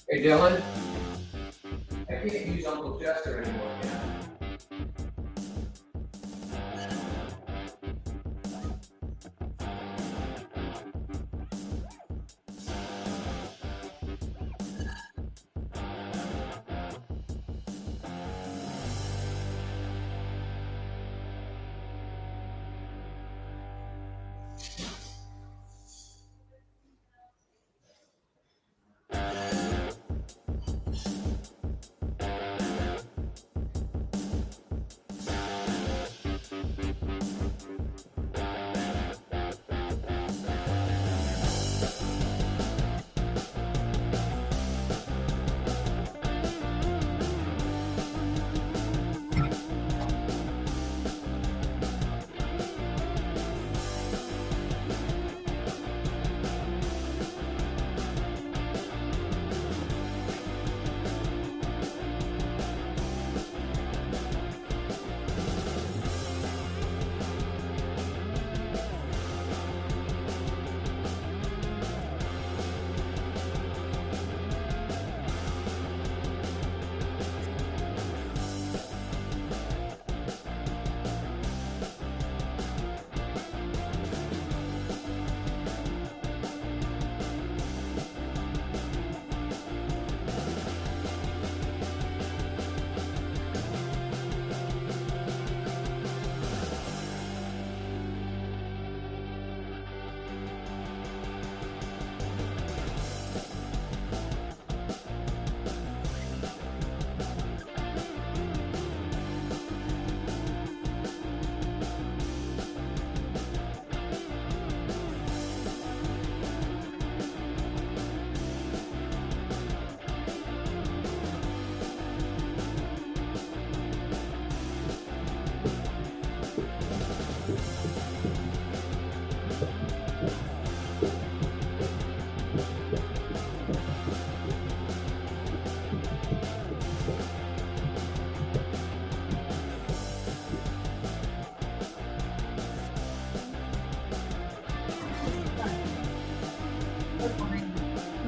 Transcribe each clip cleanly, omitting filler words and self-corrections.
Hey Dylan, I can't use Uncle Chester anymore, man.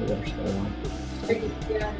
We better stay on. Yeah.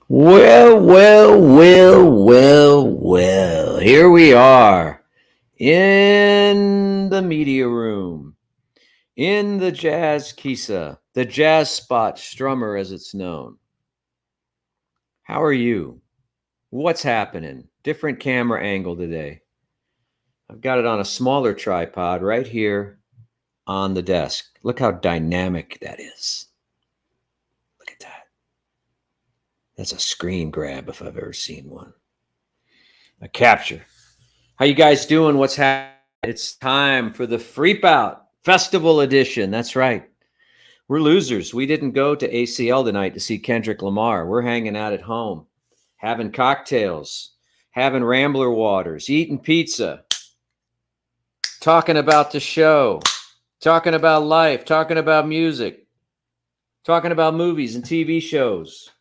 Well. Here we are in the media room, in the Jazz Kisa, the Jazz Spot Strummer as it's known. How are you? What's happening? Different camera angle today. I've got it on a smaller tripod right here on the desk. Look how dynamic that is. Look at that. That's a screen grab if I've ever seen one. A capture. How you guys doing? What's happening? It's time for the Freapout Festival Edition. That's right. We're losers. We didn't go to ACL tonight to see Kendrick Lamar. We're hanging out at home, having cocktails, having Rambler waters, eating pizza, talking about the show, talking about life, talking about music, talking about movies and TV shows,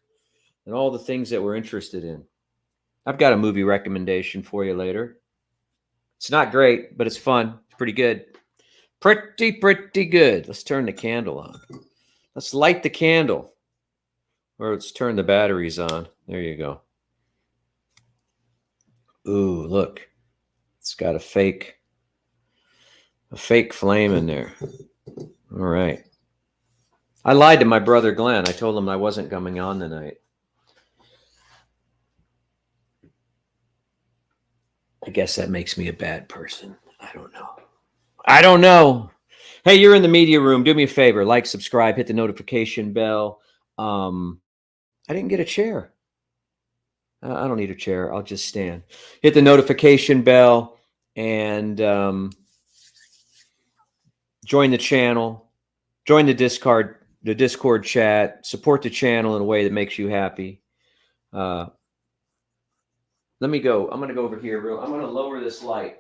and all the things that we're interested in. I've got a movie recommendation for you later. It's not great, but it's fun. It's pretty good. Pretty good. Let's turn the candle on. Let's light the candle. Or let's turn the batteries on. There you go. Ooh, look. It's got a fake flame in there. All right. I lied to my brother Glenn. I told him I wasn't coming on tonight. I guess that makes me a bad person. I don't know. Hey, you're in the media room. Do me a favor. Like, subscribe, hit the notification bell. I didn't get a chair. I don't need a chair. I'll just stand. Hit the notification bell and join the channel. Join the Discord chat. Support the channel in a way that makes you happy. Let me go. I'm going to go over here. I'm going to lower this light.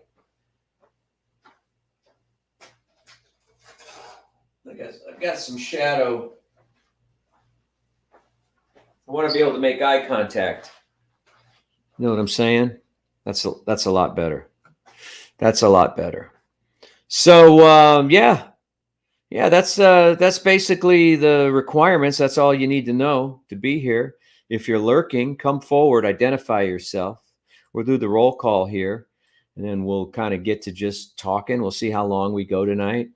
I've got some shadow. I want to be able to make eye contact. You know what I'm saying? That's a lot better. That's a lot better. So yeah, that's basically the requirements. That's all you need to know to be here. If you're lurking, come forward, identify yourself. We'll do the roll call here, and then we'll kind of get to just talking. We'll see how long we go tonight.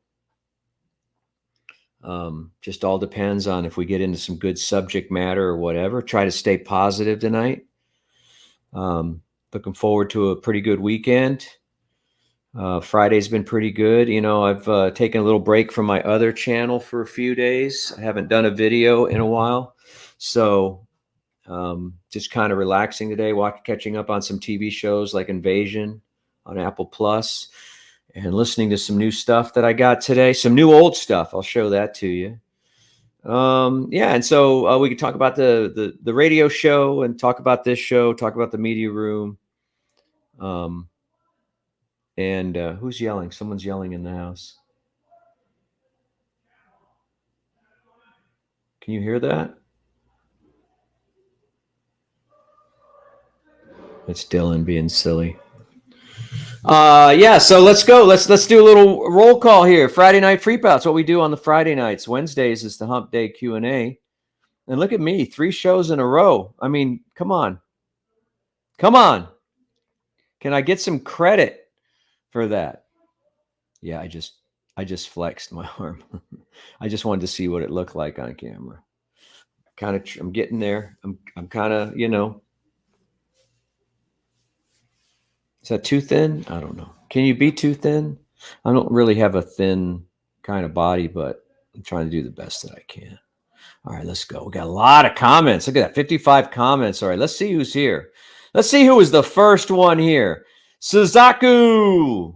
Just all depends on if we get into some good subject matter or whatever. Try to stay positive tonight. Looking forward to a pretty good weekend. Friday's been pretty good. You know, I've taken a little break from my other channel for a few days. I haven't done a video in a while. So just kind of relaxing today, catching up on some TV shows like Invasion on Apple Plus, and listening to some new stuff that I got today. Some new old stuff. I'll show that to you. Yeah, and so we could talk about the radio show and talk about this show, talk about the media room. And who's yelling? Someone's yelling in the house. Can you hear that? It's Dylan being silly. Yeah, so let's go. Let's do a little roll call here. Friday night Freapout's what we do on the Friday nights. Wednesdays is the Hump Day Q&A. And look at me, 3 shows in a row. I mean, come on. Come on. Can I get some credit for that? Yeah, I just flexed my arm. I just wanted to see what it looked like on camera. I'm getting there. I'm kind of, is that too thin? I don't know. Can you be too thin? I don't really have a thin kind of body, but I'm trying to do the best that I can. All right, let's go. We got a lot of comments. Look at that, 55 comments. All right, let's see who's here. Let's see who was the first one here. Suzaku,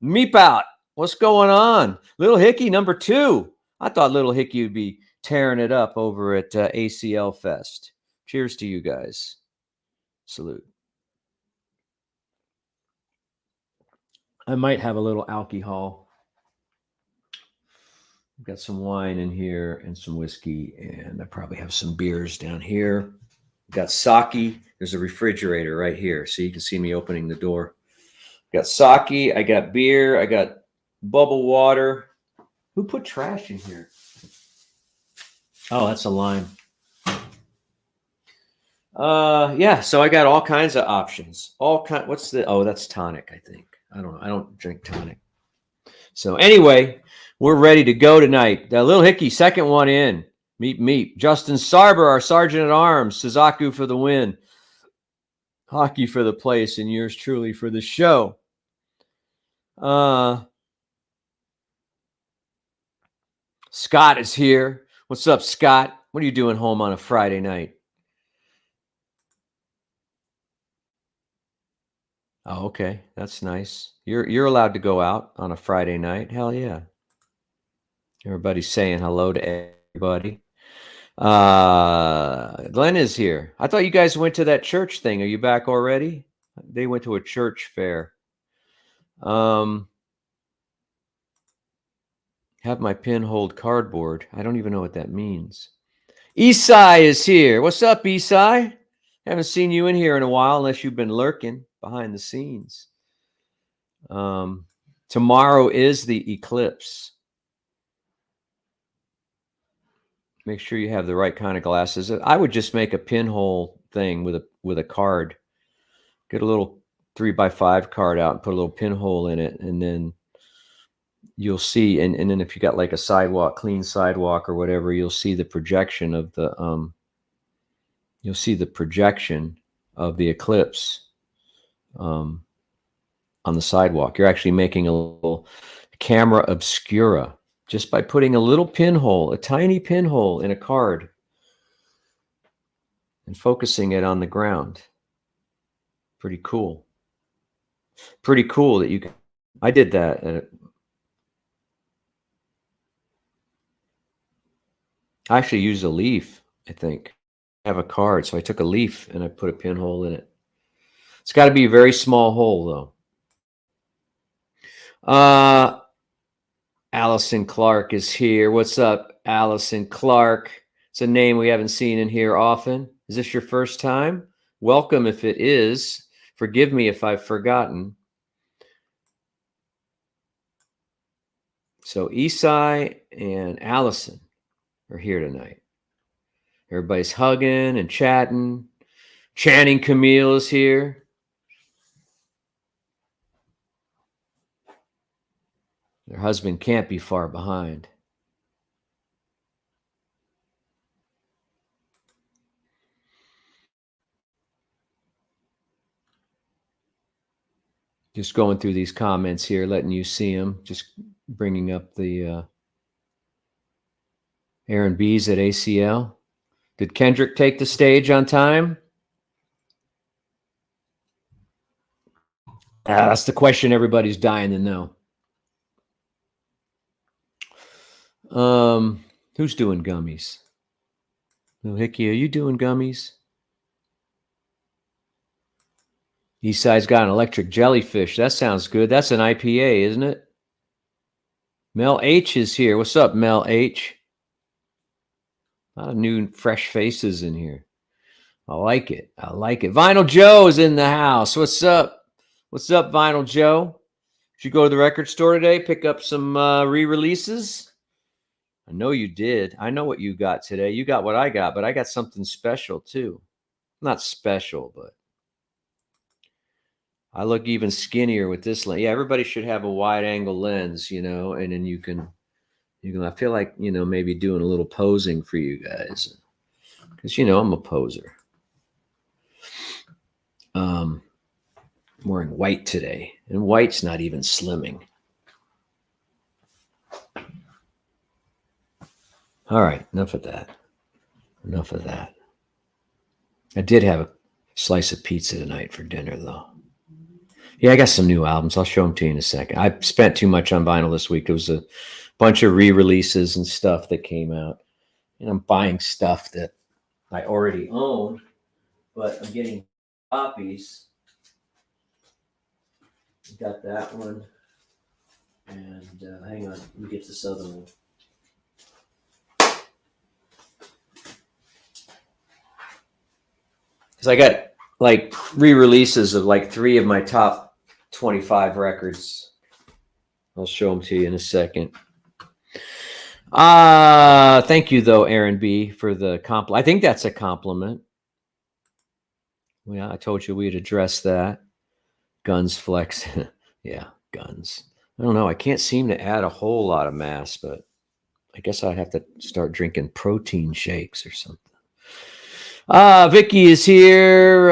Meep out. What's going on? Little Hickey, number 2. I thought Little Hickey would be tearing it up over at ACL Fest. Cheers to you guys. Salute. I might have a little alcohol. I've got some wine in here and some whiskey, and I probably have some beers down here. Got sake. There's a refrigerator right here, so you can see me opening the door. Got sake. I got beer. I got bubble water. Who put trash in here? Oh, that's a lime. Yeah. So I got all kinds of options. What's the? Oh, that's tonic. I think. I don't know. I don't drink tonic. So anyway, we're ready to go tonight. Little Hickey, second one in. Meep. Justin Sarber, our sergeant at arms. Suzaku for the win. Hockey for the place, and yours truly for the show. Scott is here. What's up, Scott? What are you doing home on a Friday night? Oh, okay. That's nice. You're allowed to go out on a Friday night. Hell yeah. Everybody's saying hello to everybody. Glenn is here. I thought you guys went to that church thing. Are you back already? They went to a church fair. Have my pin hold cardboard. I don't even know what that means. Esai is here. What's up, Esai? Haven't seen you in here in a while unless you've been lurking behind the scenes. Tomorrow is the eclipse. Make sure you have the right kind of glasses. I would just make a pinhole thing with a card. Get a little 3x5 card out and put a little pinhole in it, and then you'll see. And then if you got like a sidewalk, clean sidewalk or whatever, you'll see the projection of the eclipse on the sidewalk. You're actually making a little camera obscura just by putting a little pinhole, a tiny pinhole in a card and focusing it on the ground. Pretty cool. Pretty cool that you can. I did that. I actually used a leaf, I think. I have a card, so I took a leaf and I put a pinhole in it. It's got to be a very small hole, though. Allison Clark is here. What's up, Allison Clark? It's a name we haven't seen in here often. Is this your first time? Welcome if it is. Forgive me if I've forgotten. So Esai and Allison are here tonight. Everybody's hugging and chatting. Channing Camille is here. Their husband can't be far behind. Just going through these comments here, letting you see them. Just bringing up the Aaron B's at ACL. Did Kendrick take the stage on time? That's the question everybody's dying to know. Who's doing gummies? Little Hickey, are you doing gummies? Eastside's got an electric jellyfish. That sounds good. That's an IPA, isn't it? Mel H is here. What's up, Mel H? A lot of new, fresh faces in here. I like it. I like it. Vinyl Joe's in the house. What's up? What's up, Vinyl Joe? Did you go to the record store today, pick up some re-releases? I know you did. I know what you got today. You got what I got, but I got something special too. Not special, but I look even skinnier with this lens. Yeah, everybody should have a wide angle lens, and then you can, I feel like, maybe doing a little posing for you guys. Because, I'm a poser. I'm wearing white today, and white's not even slimming. All right, enough of that. Enough of that. I did have a slice of pizza tonight for dinner, though. Yeah, I got some new albums. I'll show them to you in a second. I spent too much on vinyl this week. There was a bunch of re-releases and stuff that came out. And I'm buying stuff that I already own, but I'm getting copies. Got that one. And hang on, let me get this other one. Because I got like re-releases of like 3 of my top 25 records. I'll show them to you in a second. Thank you though, Aaron B, for the compliment. I think that's a compliment. Yeah, I told you we'd address that. Guns flex. Yeah, guns. I don't know. I can't seem to add a whole lot of mass, but I guess I have to start drinking protein shakes or something. Vicky is here.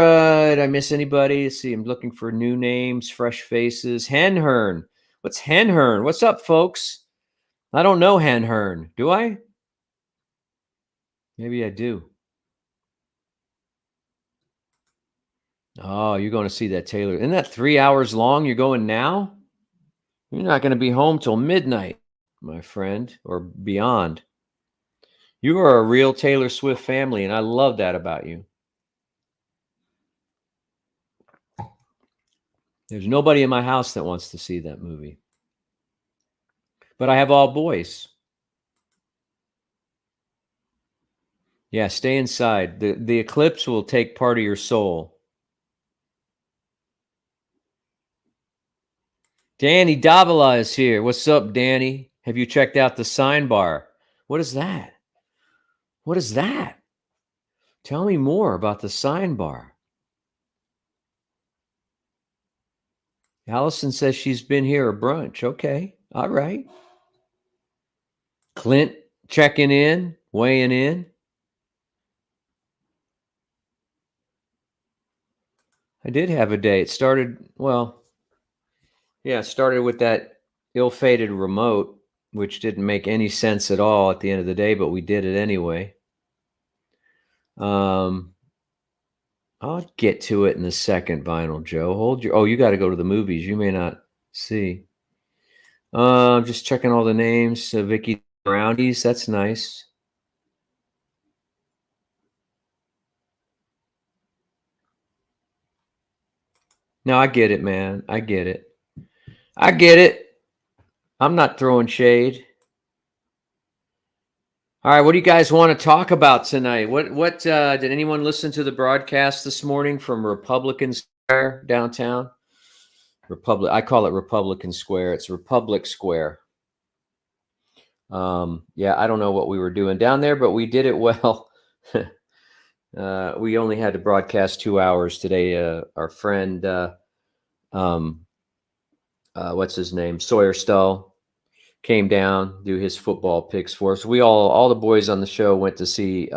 Did I miss anybody? Let's see. I'm looking for new names, fresh faces. Henhern. What's Henhern? What's up, folks? I don't know Henhern. Do I? Maybe I do. Oh, you're going to see that Taylor. Isn't that 3 hours long? You're going now? You're not going to be home till midnight, my friend, or beyond. You are a real Taylor Swift family, and I love that about you. There's nobody in my house that wants to see that movie. But I have all boys. Yeah, stay inside. The eclipse will take part of your soul. Danny Davila is here. What's up, Danny? Have you checked out the sign bar? What is that? What is that? Tell me more about the sign bar. Allison says she's been here a brunch. Okay. All right. Clint checking in, weighing in. I did have a day. It started with that ill-fated remote, which didn't make any sense at all at the end of the day, but we did it anyway. I'll get to it in a second, Vinyl Joe. you got to go to the movies. You may not see. Just checking all the names. Vicky Roundies, that's nice. No, I get it, man. I get it. I'm not throwing shade. All right, what do you guys want to talk about tonight? What did anyone listen to the broadcast this morning from Republican Square downtown? I call it Republican Square. It's Republic Square. Yeah, I don't know what we were doing down there, but we did it well. We only had to broadcast 2 hours today. Our friend, what's his name? Sawyer Stull came down, do his football picks for us. We all the boys on the show went to see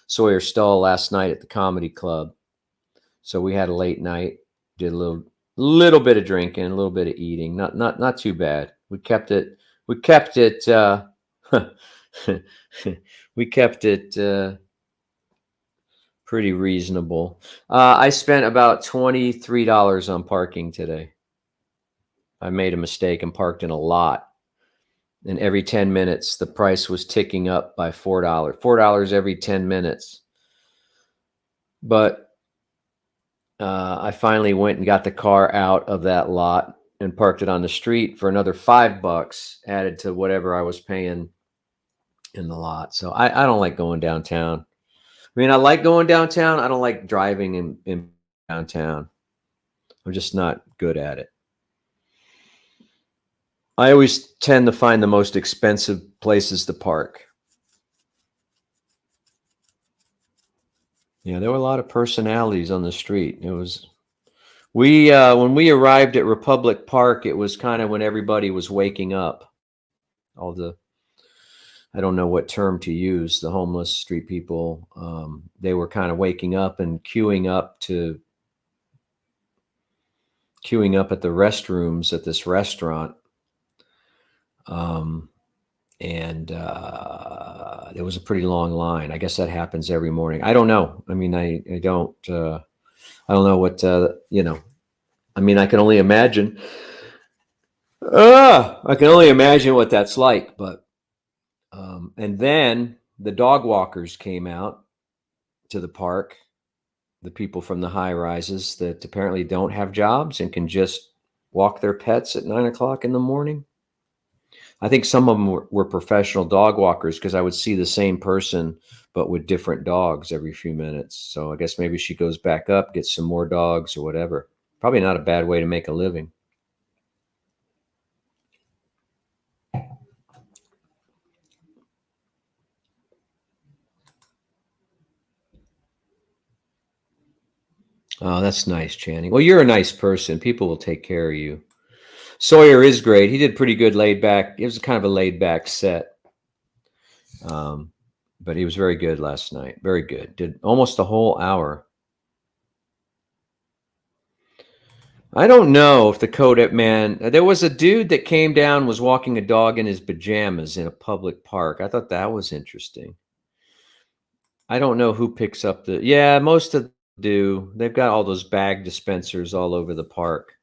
Sawyer Stull last night at the comedy club. So we had a late night, did a little bit of drinking, a little bit of eating. Not too bad. We kept it we kept it pretty reasonable. I spent about $23 on parking today. I made a mistake and parked in a lot. And every 10 minutes, the price was ticking up by $4. $4 every 10 minutes. But I finally went and got the car out of that lot and parked it on the street for another $5 added to whatever I was paying in the lot. So I don't like going downtown. I mean, I like going downtown. I don't like driving in downtown. I'm just not good at it. I always tend to find the most expensive places to park. Yeah, there were a lot of personalities on the street. It was when we arrived at Republic Park, it was kind of when everybody was waking up. All the I don't know what term to use. The homeless street people, they were kind of waking up and queuing up at the restrooms at this restaurant. And there was a pretty long line. I guess that happens every morning. I don't know. I mean, I don't know what, I mean, I can only imagine. I can only imagine what that's like. But, and then the dog walkers came out to the park, the people from the high rises that apparently don't have jobs and can just walk their pets at 9 o'clock in the morning. I think some of them were professional dog walkers because I would see the same person, but with different dogs every few minutes. So I guess maybe she goes back up, gets some more dogs or whatever. Probably not a bad way to make a living. Oh, that's nice, Channing. Well, you're a nice person. People will take care of you. Sawyer is great. He did pretty good laid back. It was kind of a laid back set. But he was very good last night. Very good. Did almost a whole hour. I don't know if the Kodak man. There was a dude that came down, was walking a dog in his pajamas in a public park. I thought that was interesting. I don't know who picks up the. Yeah, most of them do. They've got all those bag dispensers all over the park.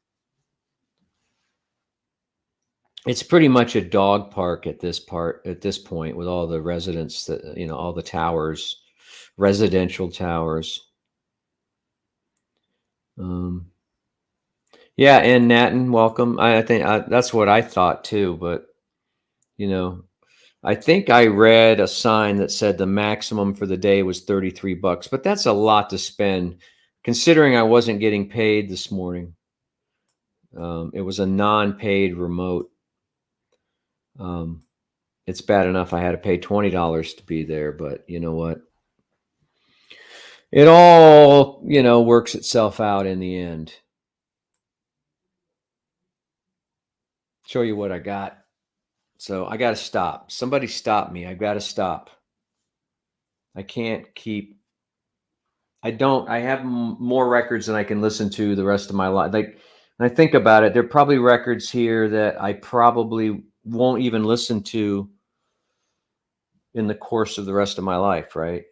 It's pretty much a dog park at this point, with all the residents that all the towers, residential towers. Yeah, and Natten, welcome. I think that's what I thought too, but I think I read a sign that said the maximum for the day was $33, but that's a lot to spend considering I wasn't getting paid this morning. It was a non-paid remote. It's bad enough I had to pay $20 to be there, but you know what? It all, works itself out in the end. Show you what I got. So I got to stop. Somebody stop me. I got to stop. I can't keep. I have more records than I can listen to the rest of my life. Like, when I think about it, there are probably records here that I probably won't even listen to in the course of the rest of my life, right?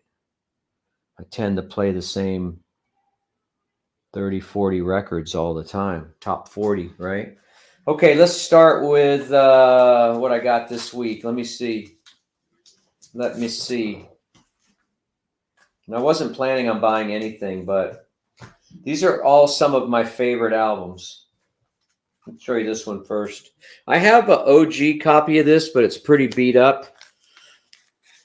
I tend to play the same 30, 40 records all the time. Top 40, right? Okay, let's start with what I got this week. Let me see. And I wasn't planning on buying anything, but these are all some of my favorite albums. I'll show you this one first. I have an OG copy of this, but it's pretty beat up.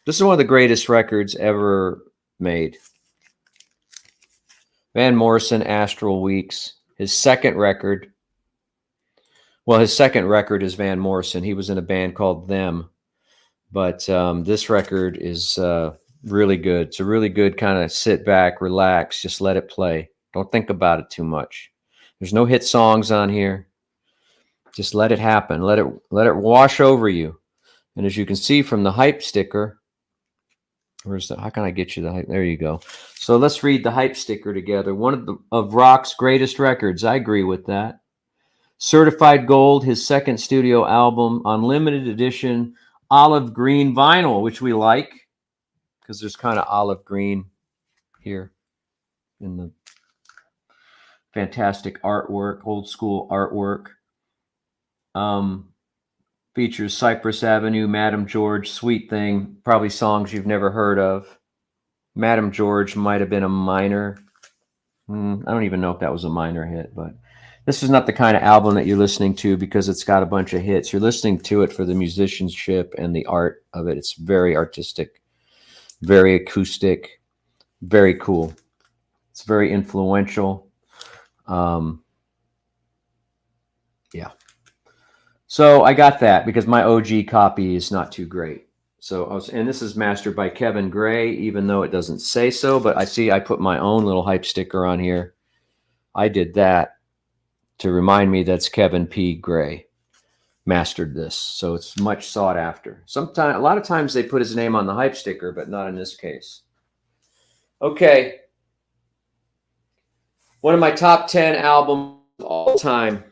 This is one of the greatest records ever made. Van Morrison, Astral Weeks. His second record. Well, his second record is Van Morrison. He was in a band called Them. But this record is really good. It's a really good kind of sit back, relax, just let it play. Don't think about it too much. There's no hit songs on here. Just let it happen. Let it wash over you. And as you can see from the hype sticker, how can I get you the hype? There you go. So let's read the hype sticker together. One of rock's greatest records. I agree with that. Certified Gold, his second studio album on limited edition olive green vinyl, which we like because there's kind of olive green here in the fantastic artwork, old school artwork. Features Cypress Avenue, Madam George, Sweet Thing, probably songs you've never heard of. Madam George might have been a minor. I don't even know if that was a minor hit, but this is not the kind of album that you're listening to because it's got a bunch of hits. You're listening to it for the musicianship and the art of it. It's very artistic, very acoustic, very cool. It's very influential. Yeah. So I got that because my OG copy is not too great. So and this is mastered by Kevin Gray, even though it doesn't say so, but I see I put my own little hype sticker on here. I did that to remind me that's Kevin P. Gray mastered this. So it's much sought after. A lot of times they put his name on the hype sticker, but not in this case. Okay. One of my top 10 albums of all time.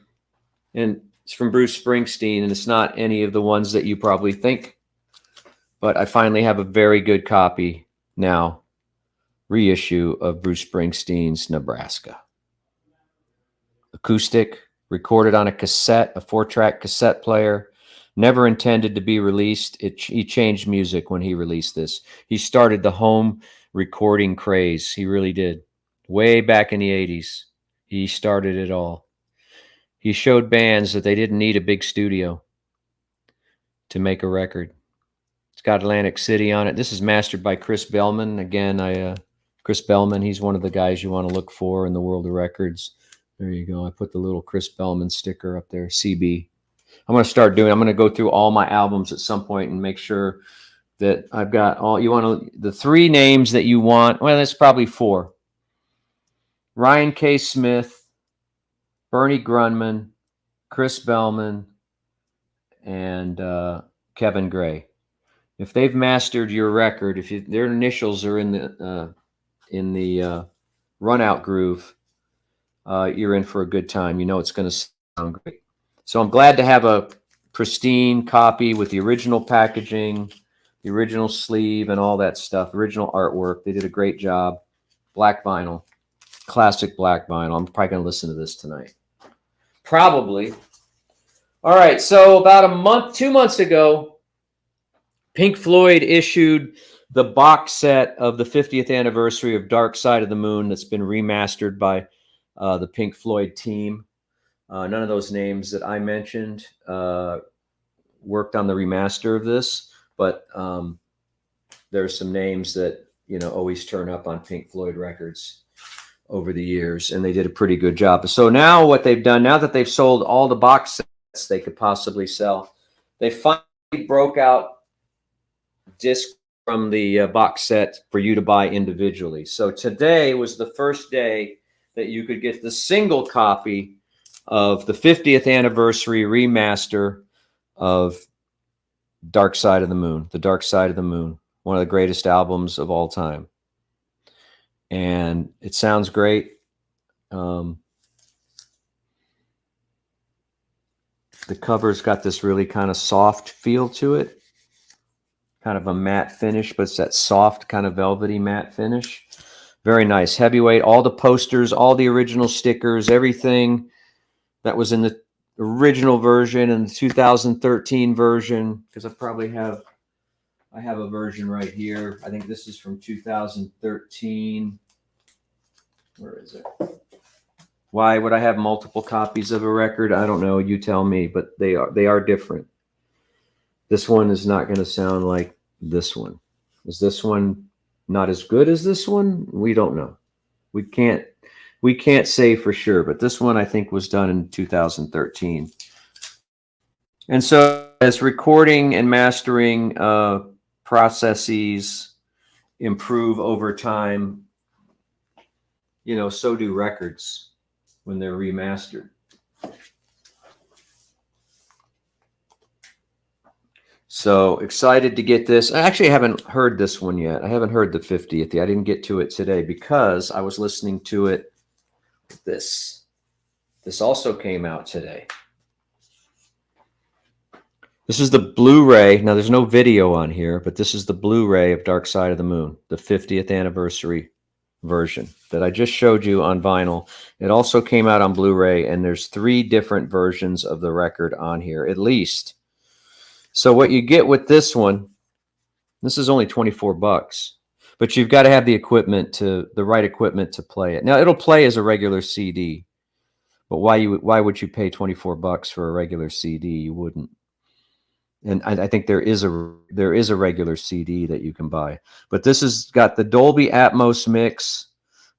And it's from Bruce Springsteen, and it's not any of the ones that you probably think. But I finally have a very good copy now, reissue of Bruce Springsteen's Nebraska. Acoustic, recorded on a cassette, a 4-track cassette player, never intended to be released. He changed music when he released this. He started the home recording craze. He really did. Way back in the 80s, he started it all. He showed bands that they didn't need a big studio to make a record. It's got Atlantic City on it. This is mastered by Chris Bellman. Again, Chris Bellman, he's one of the guys you want to look for in the world of records. There you go. I put the little Chris Bellman sticker up there, CB. I'm going to go through all my albums at some point and make sure that I've got the 3 names that you want. Well, that's probably 4. Ryan K. Smith, Bernie Grunman, Chris Bellman, and Kevin Gray. If they've mastered your record, their initials are in the run out groove, you're in for a good time. You know it's going to sound great. So I'm glad to have a pristine copy with the original packaging, the original sleeve, and all that stuff. Original artwork. They did a great job. Black vinyl, classic black vinyl. I'm probably going to listen to this tonight. Probably. All right. So about 2 months ago, Pink Floyd issued the box set of the 50th anniversary of Dark Side of the Moon that's been remastered by the Pink Floyd team. None of those names that I mentioned worked on the remaster of this, but there's some names that always turn up on Pink Floyd records over the years, and they did a pretty good job. So now what they've done, now that they've sold all the box sets they could possibly sell, they finally broke out discs from the box set for you to buy individually. So today was the first day that you could get the single copy of the 50th anniversary remaster of Dark Side of the Moon, The Dark Side of the Moon, one of the greatest albums of all time. And it sounds great. The cover's got this really kind of soft feel to it. Kind of a matte finish, but it's that soft kind of velvety matte finish. Very nice. Heavyweight. All the posters, all the original stickers, everything that was in the original version and the 2013 version, because I have a version right here. I think this is from 2013. Where is it? Why would I have multiple copies of a record? I don't know. You tell me, but they are different. This one is not going to sound like this one. Is this one not as good as this one? We don't know. We can't say for sure, but this one I think was done in 2013. And so as recording and mastering processes improve over time, so do records when they're remastered. So excited to get this. I actually haven't heard this one yet. I haven't heard the 50th yet. I didn't get to it today because I was listening to it. This also came out today. This is the Blu-ray. Now, there's no video on here, but this is the Blu-ray of Dark Side of the Moon, the 50th anniversary version that I just showed you on vinyl. It also came out on Blu-ray, and there's 3 different versions of the record on here, at least. So what you get with this one, this is only $24, but you've got to have the right equipment to play it. Now it'll play as a regular CD, but why would you pay $24 for a regular CD? You wouldn't. And I think there is a regular CD that you can buy, but this has got the Dolby Atmos mix,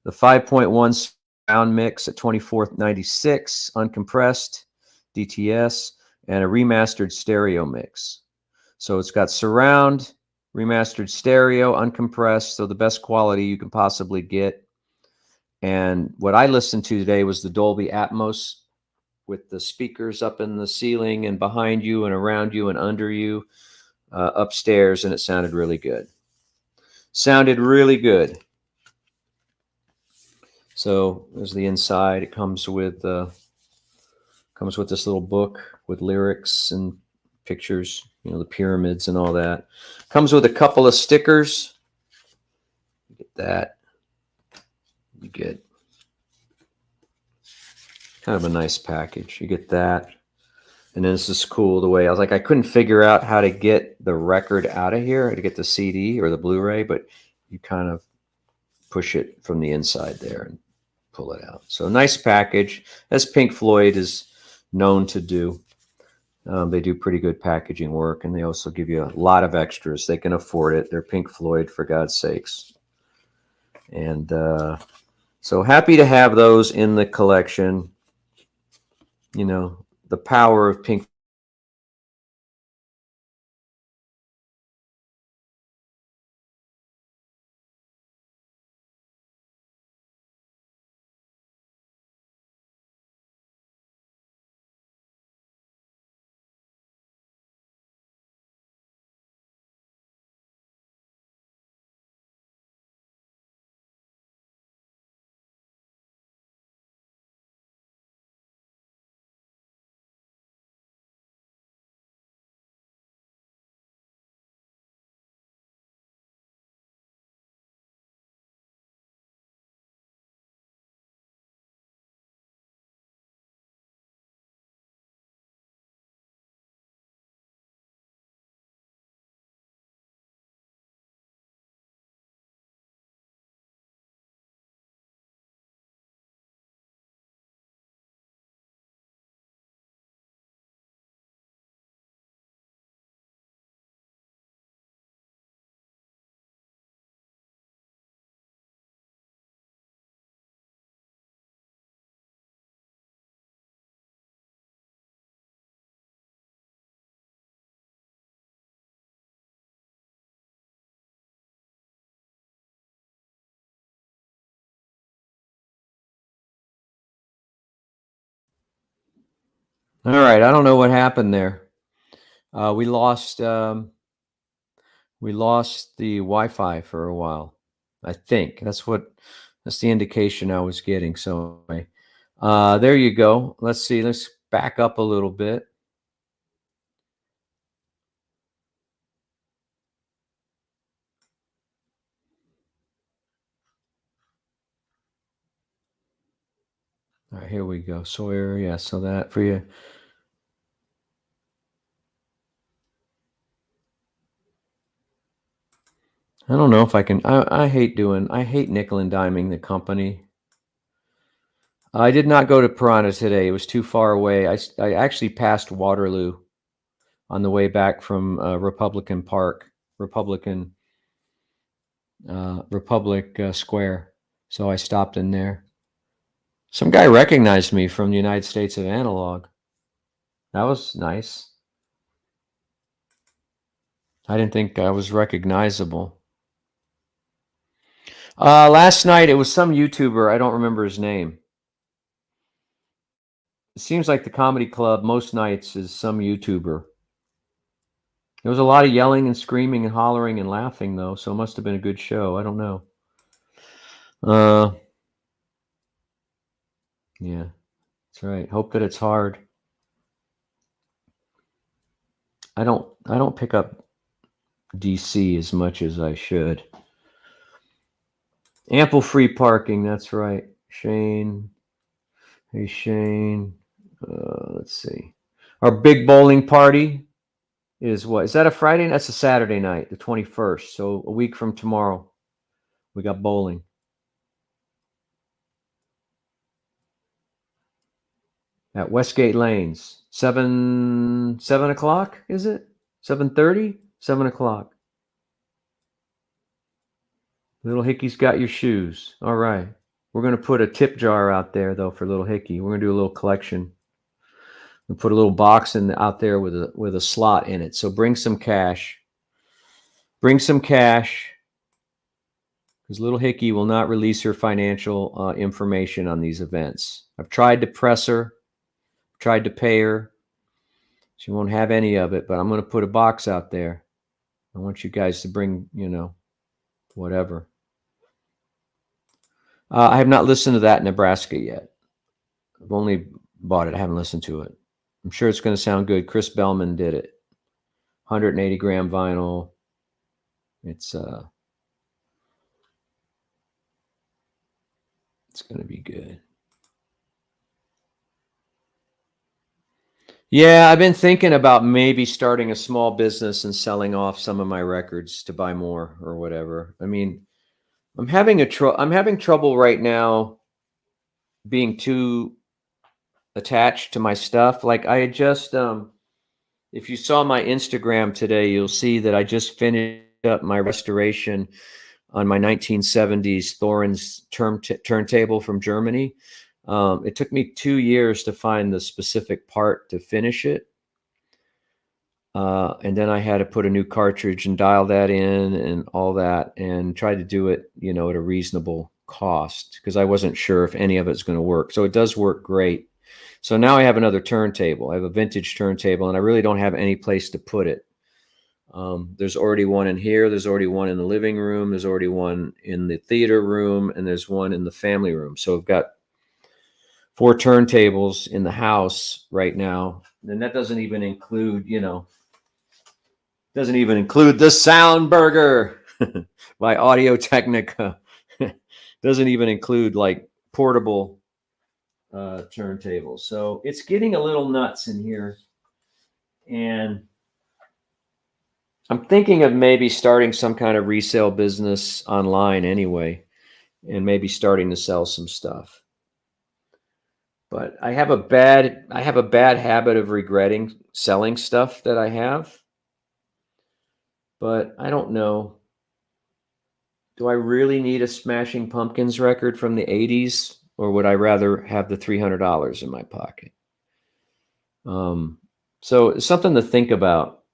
the 5.1 sound mix at 2496 uncompressed DTS, and a remastered stereo mix. So it's got surround, remastered stereo, uncompressed, so the best quality you can possibly get. And what I listened to today was the Dolby Atmos with the speakers up in the ceiling and behind you and around you and under you, upstairs, and it sounded really good. Sounded really good. So there's the inside. It comes with this little book with lyrics and pictures, the pyramids and all that. Comes with a couple of stickers. You get that. You get kind of a nice package. You get that. And then this is cool the way I couldn't figure out how to get the record out of here, to get the CD or the Blu-ray, but you kind of push it from the inside there and pull it out. So nice package, as Pink Floyd is known to do. They do pretty good packaging work, and they also give you a lot of extras. They can afford it. They're Pink Floyd, for God's sakes. And so happy to have those in the collection. The power of Pink. All right, I don't know what happened there. We lost the Wi-Fi for a while. I think that's the indication I was getting. So there you go. Let's see. Let's back up a little bit. All right, here we go. Sawyer, yeah. So that for you. I don't know if I can. I hate nickel and diming the company. I did not go to Piranha today. It was too far away. I actually passed Waterloo on the way back from Republic Square. So I stopped in there. Some guy recognized me from the United States of Analog. That was nice. I didn't think I was recognizable. Last night it was some YouTuber. I don't remember his name. It seems like the comedy club most nights is some YouTuber. There was a lot of yelling and screaming and hollering and laughing, though, so it must have been a good show. I don't know. Yeah, that's right. Hope that it's hard. I don't pick up DC as much as I should. Ample free parking, that's right. Shane. Hey, Shane. Let's see. Our big bowling party is what? Is that a Friday? That's a Saturday night, the 21st. So a week from tomorrow, we got bowling. At Westgate Lanes. 7 o'clock, is it? 7:30? 7 o'clock. Little Hickey's got your shoes. All right. We're going to put a tip jar out there, though, for Little Hickey. We're going to do a little collection. We'll put a little box out there with a slot in it. So bring some cash. Bring some cash, because Little Hickey will not release her financial information on these events. I've tried to press her, tried to pay her. She won't have any of it, but I'm going to put a box out there. I want you guys to bring, whatever. I have not listened to that Nebraska yet. I've only bought it. I haven't listened to it. I'm sure it's going to sound good. Chris Bellman did it. 180 gram vinyl. It's going to be good. Yeah, I've been thinking about maybe starting a small business and selling off some of my records to buy more or whatever. I mean, I'm having trouble right now being too attached to my stuff. Like I just if you saw my Instagram today, you'll see that I just finished up my restoration on my 1970s Thorens turntable from Germany. It took me 2 years to find the specific part to finish it. And then I had to put a new cartridge and dial that in and all that and try to do it, at a reasonable cost because I wasn't sure if any of it's going to work. So it does work great. So now I have another turntable. I have a vintage turntable and I really don't have any place to put it. There's already one in here. There's already one in the living room. There's already one in the theater room and there's one in the family room. So I've got 4 turntables in the house right now. And that doesn't even include, the Sound Burger by Audio Technica. Doesn't even include like portable turntables. So it's getting a little nuts in here. And I'm thinking of maybe starting some kind of resale business online anyway, and maybe starting to sell some stuff. But I have a bad habit of regretting selling stuff that I have. But I don't know. Do I really need a Smashing Pumpkins record from the 80s, or would I rather have the $300 in my pocket? So it's something to think about.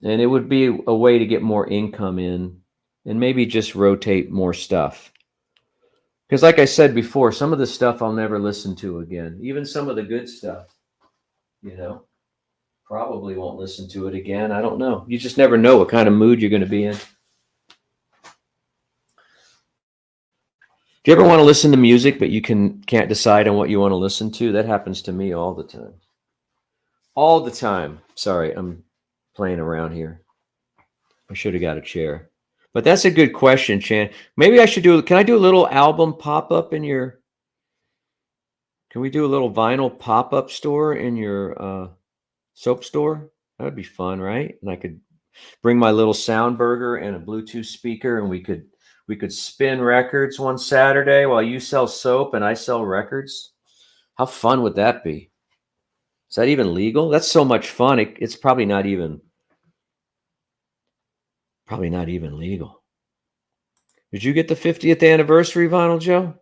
And it would be a way to get more income in and maybe just rotate more stuff. Because like I said before, some of the stuff I'll never listen to again. Even some of the good stuff, probably won't listen to it again. I don't know. You just never know what kind of mood you're going to be in. Do you ever want to listen to music, but you can't decide on what you want to listen to? That happens to me all the time. All the time. Sorry, I'm playing around here. I should have got a chair. But that's a good question, Chan. Maybe I should can I do a little album pop-up in your, can we do a little vinyl pop-up store in your soap store? That would be fun, right? And I could bring my little sound burger and a Bluetooth speaker, and we could spin records one Saturday while you sell soap and I sell records. How fun would that be? Is that even legal? That's so much fun. It's probably not even legal. Did you get the 50th anniversary vinyl, Joe?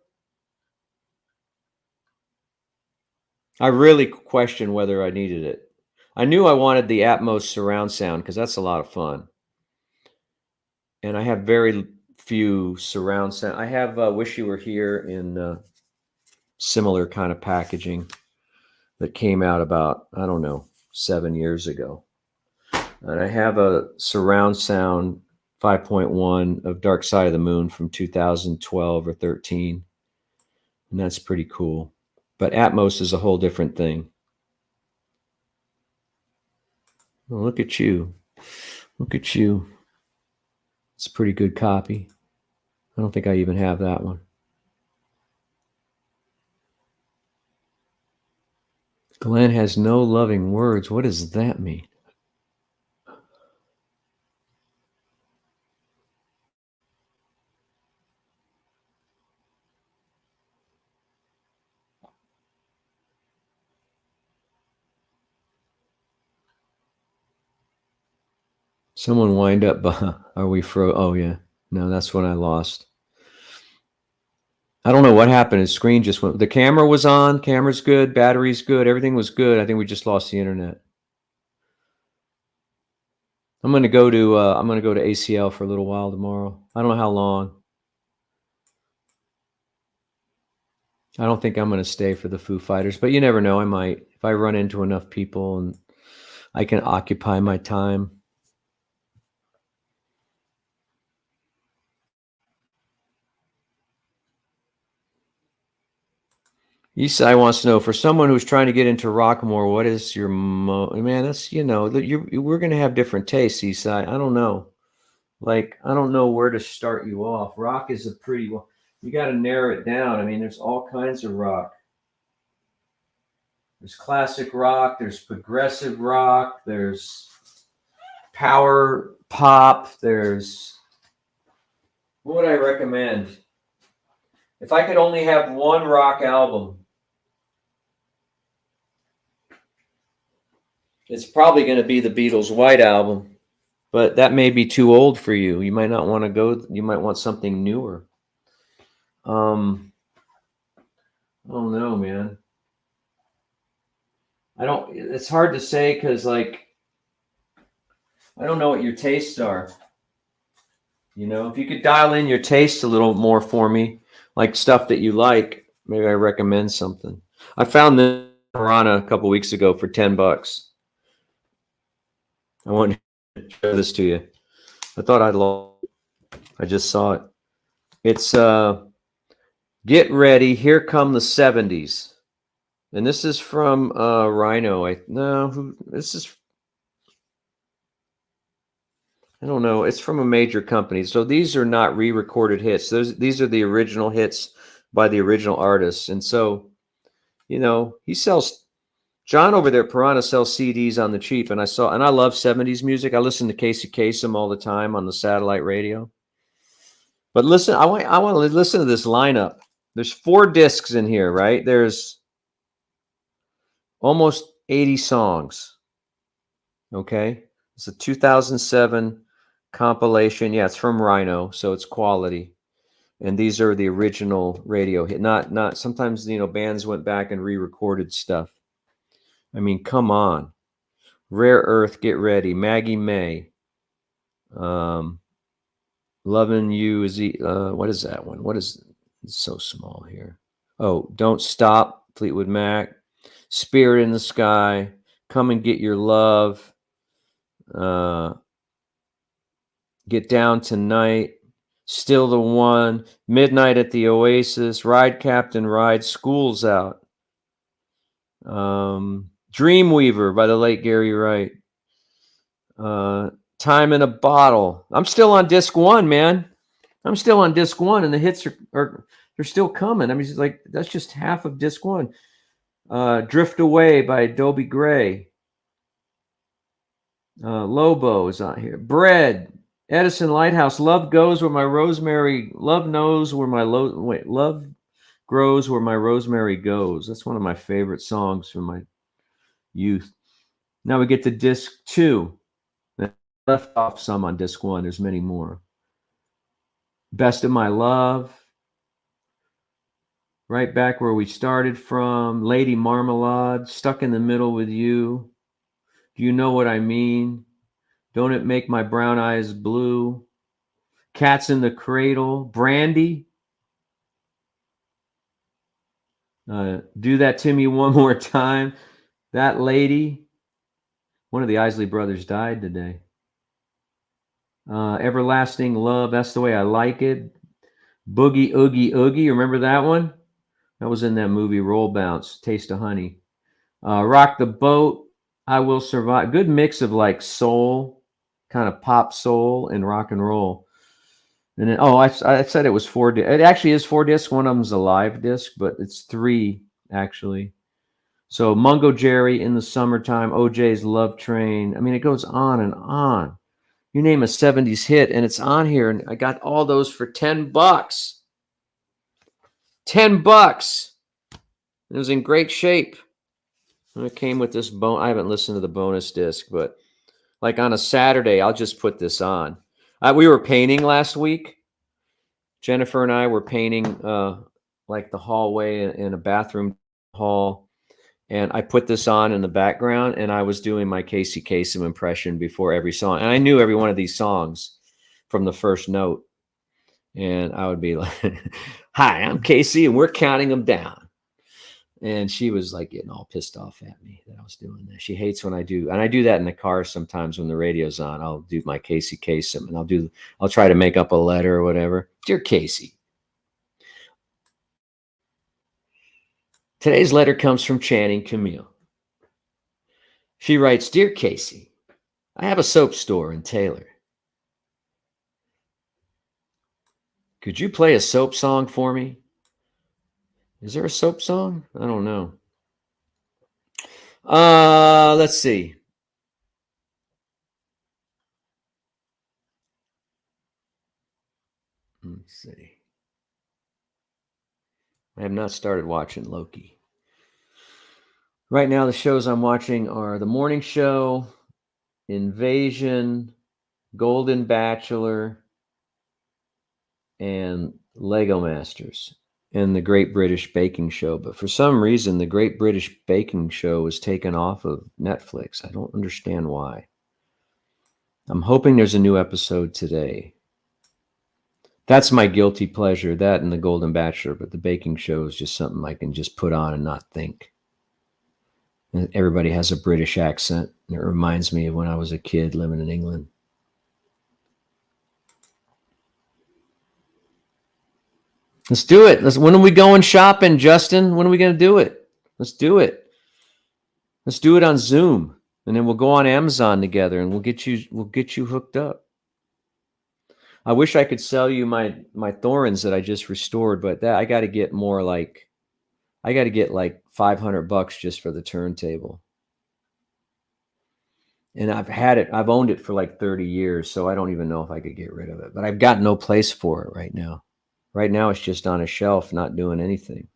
I really questioned whether I needed it. I knew I wanted the Atmos surround sound because that's a lot of fun. And I have very few surround sound. I have Wish You Were Here in similar kind of packaging that came out about, 7 years ago. And I have a surround sound 5.1 of Dark Side of the Moon from 2012 or 13. And that's pretty cool. But Atmos is a whole different thing. Oh, look at you. Look at you. It's a pretty good copy. I don't think I even have that one. Glenn has no loving words. What does that mean? Someone wind up. Are we Oh, yeah. No, that's when I lost. I don't know what happened. His screen just went. The camera was on. Camera's good. Battery's good. Everything was good. I think we just lost the internet. I'm gonna go to ACL for a little while tomorrow. I don't know how long. I don't think I'm gonna stay for the Foo Fighters, but you never know. I might if I run into enough people and I can occupy my time. Isai wants to know, for someone who's trying to get into rock more, what is your man? That's we're gonna have different tastes, Isai. I don't know. Like I don't know where to start you off. Rock is a pretty well. You got to narrow it down. I mean, there's all kinds of rock. There's classic rock. There's progressive rock. There's power pop. There's what would I recommend? If I could only have one rock album, it's probably going to be the Beatles' White Album, but that may be too old for you. You might not want to go. You might want something newer. I don't know, man. It's hard to say because, like, I don't know what your tastes are. You know, if you could dial in your tastes a little more for me, like stuff that you like, maybe I recommend something. I found this Piranha a couple weeks ago for $10. I want to show this to you. I thought I'd love it. I just saw it. It's Get Ready, Here Come the 70s. And this is from Rhino. I don't know. It's from a major company. So these are not re-recorded hits. These are the original hits by the original artists. And so, you know, John over there at Piranha sells CDs on the cheap. And I love 70s music. I listen to Casey Kasem all the time on the satellite radio. But listen, I want to listen to this lineup. There's 4 discs in here, right? There's almost 80 songs. Okay. It's a 2007 compilation. Yeah, it's from Rhino, so it's quality. And these are the original radio hit. Not sometimes, you know, bands went back and re-recorded stuff. I mean, come on. Rare Earth, Get Ready, Maggie May. Loving You is what is that one? It's so small here. Oh, Don't Stop, Fleetwood Mac. Spirit in the Sky, Come and Get Your Love. Get Down Tonight, Still the One, Midnight at the Oasis, Ride Captain Ride, School's Out, Dreamweaver by the late Gary Wright, Time in a Bottle. I'm still on disc 1, man. I'm still on disc 1, and the hits are they're still coming. I mean, it's like that's just half of disc 1. Drift Away by Adobe Gray. Lobo is on here. Bread. Edison Lighthouse. Love Knows Where My Rosemary Goes. That's one of my favorite songs from my youth. Now we get to disc 2. I left off some on disc 1. There's many more. Best of My Love. Right back where we started from. Lady Marmalade. Stuck in the Middle with You. Do You Know What I Mean? Don't It Make My Brown Eyes Blue? Cats in the Cradle. Brandy. Do That to Me One More Time. That Lady. One of the Isley brothers died today. Everlasting Love. That's the Way I Like It. Boogie Oogie Oogie. Remember that one? That was in that movie Roll Bounce. Taste of Honey. Rock the Boat. I Will Survive. Good mix of like soul, kind of pop soul, and rock and roll. And then, I said it was 4 discs. It actually is 4 discs. One of them's a live disc, but it's 3 actually. So Mungo Jerry, In the Summertime, OJ's Love Train. I mean, it goes on and on. You name a 70s hit, and it's on here. And I got all those for $10. $10. It was in great shape. And it came with this I haven't listened to the bonus disc, but Like on a Saturday, I'll just put this on. We were painting last week. Jennifer and I were painting like the hallway in a bathroom hall. And I put this on in the background, and I was doing my Casey Kasem impression before every song. And I knew every one of these songs from the first note. And I would be like, hi, I'm Casey, and we're counting them down. And she was like getting all pissed off at me that I was doing that. She hates when I do. And I do that in the car sometimes when the radio's on. I'll do my Casey Kasem, and I'll try to make up a letter or whatever. Dear Casey. Today's letter comes from Channing Camille. She writes, Dear Casey, I have a soap store in Taylor. Could you play a soap song for me? Is there a soap song? I don't know. Let's see. Let's see. I have not started watching Loki. Right now, the shows I'm watching are The Morning Show, Invasion, Golden Bachelor, and Lego Masters, and The Great British Baking Show. But for some reason, The Great British Baking Show was taken off of Netflix. I don't understand why. I'm hoping there's a new episode today. That's my guilty pleasure, that and The Golden Bachelor, but the baking show is just something I can just put on and not think. And everybody has a British accent, and it reminds me of when I was a kid living in England. Let's do it. When are we going shopping, Justin? When are we going to do it? Let's do it. Let's do it on Zoom, and then we'll go on Amazon together, and we'll get you hooked up. I wish I could sell you my Thorns that I just restored, but that I got to get more like $500 just for the turntable. And I've owned it for like 30 years, so I don't even know if I could get rid of it. But I've got no place for it right now. Right now, it's just on a shelf, not doing anything.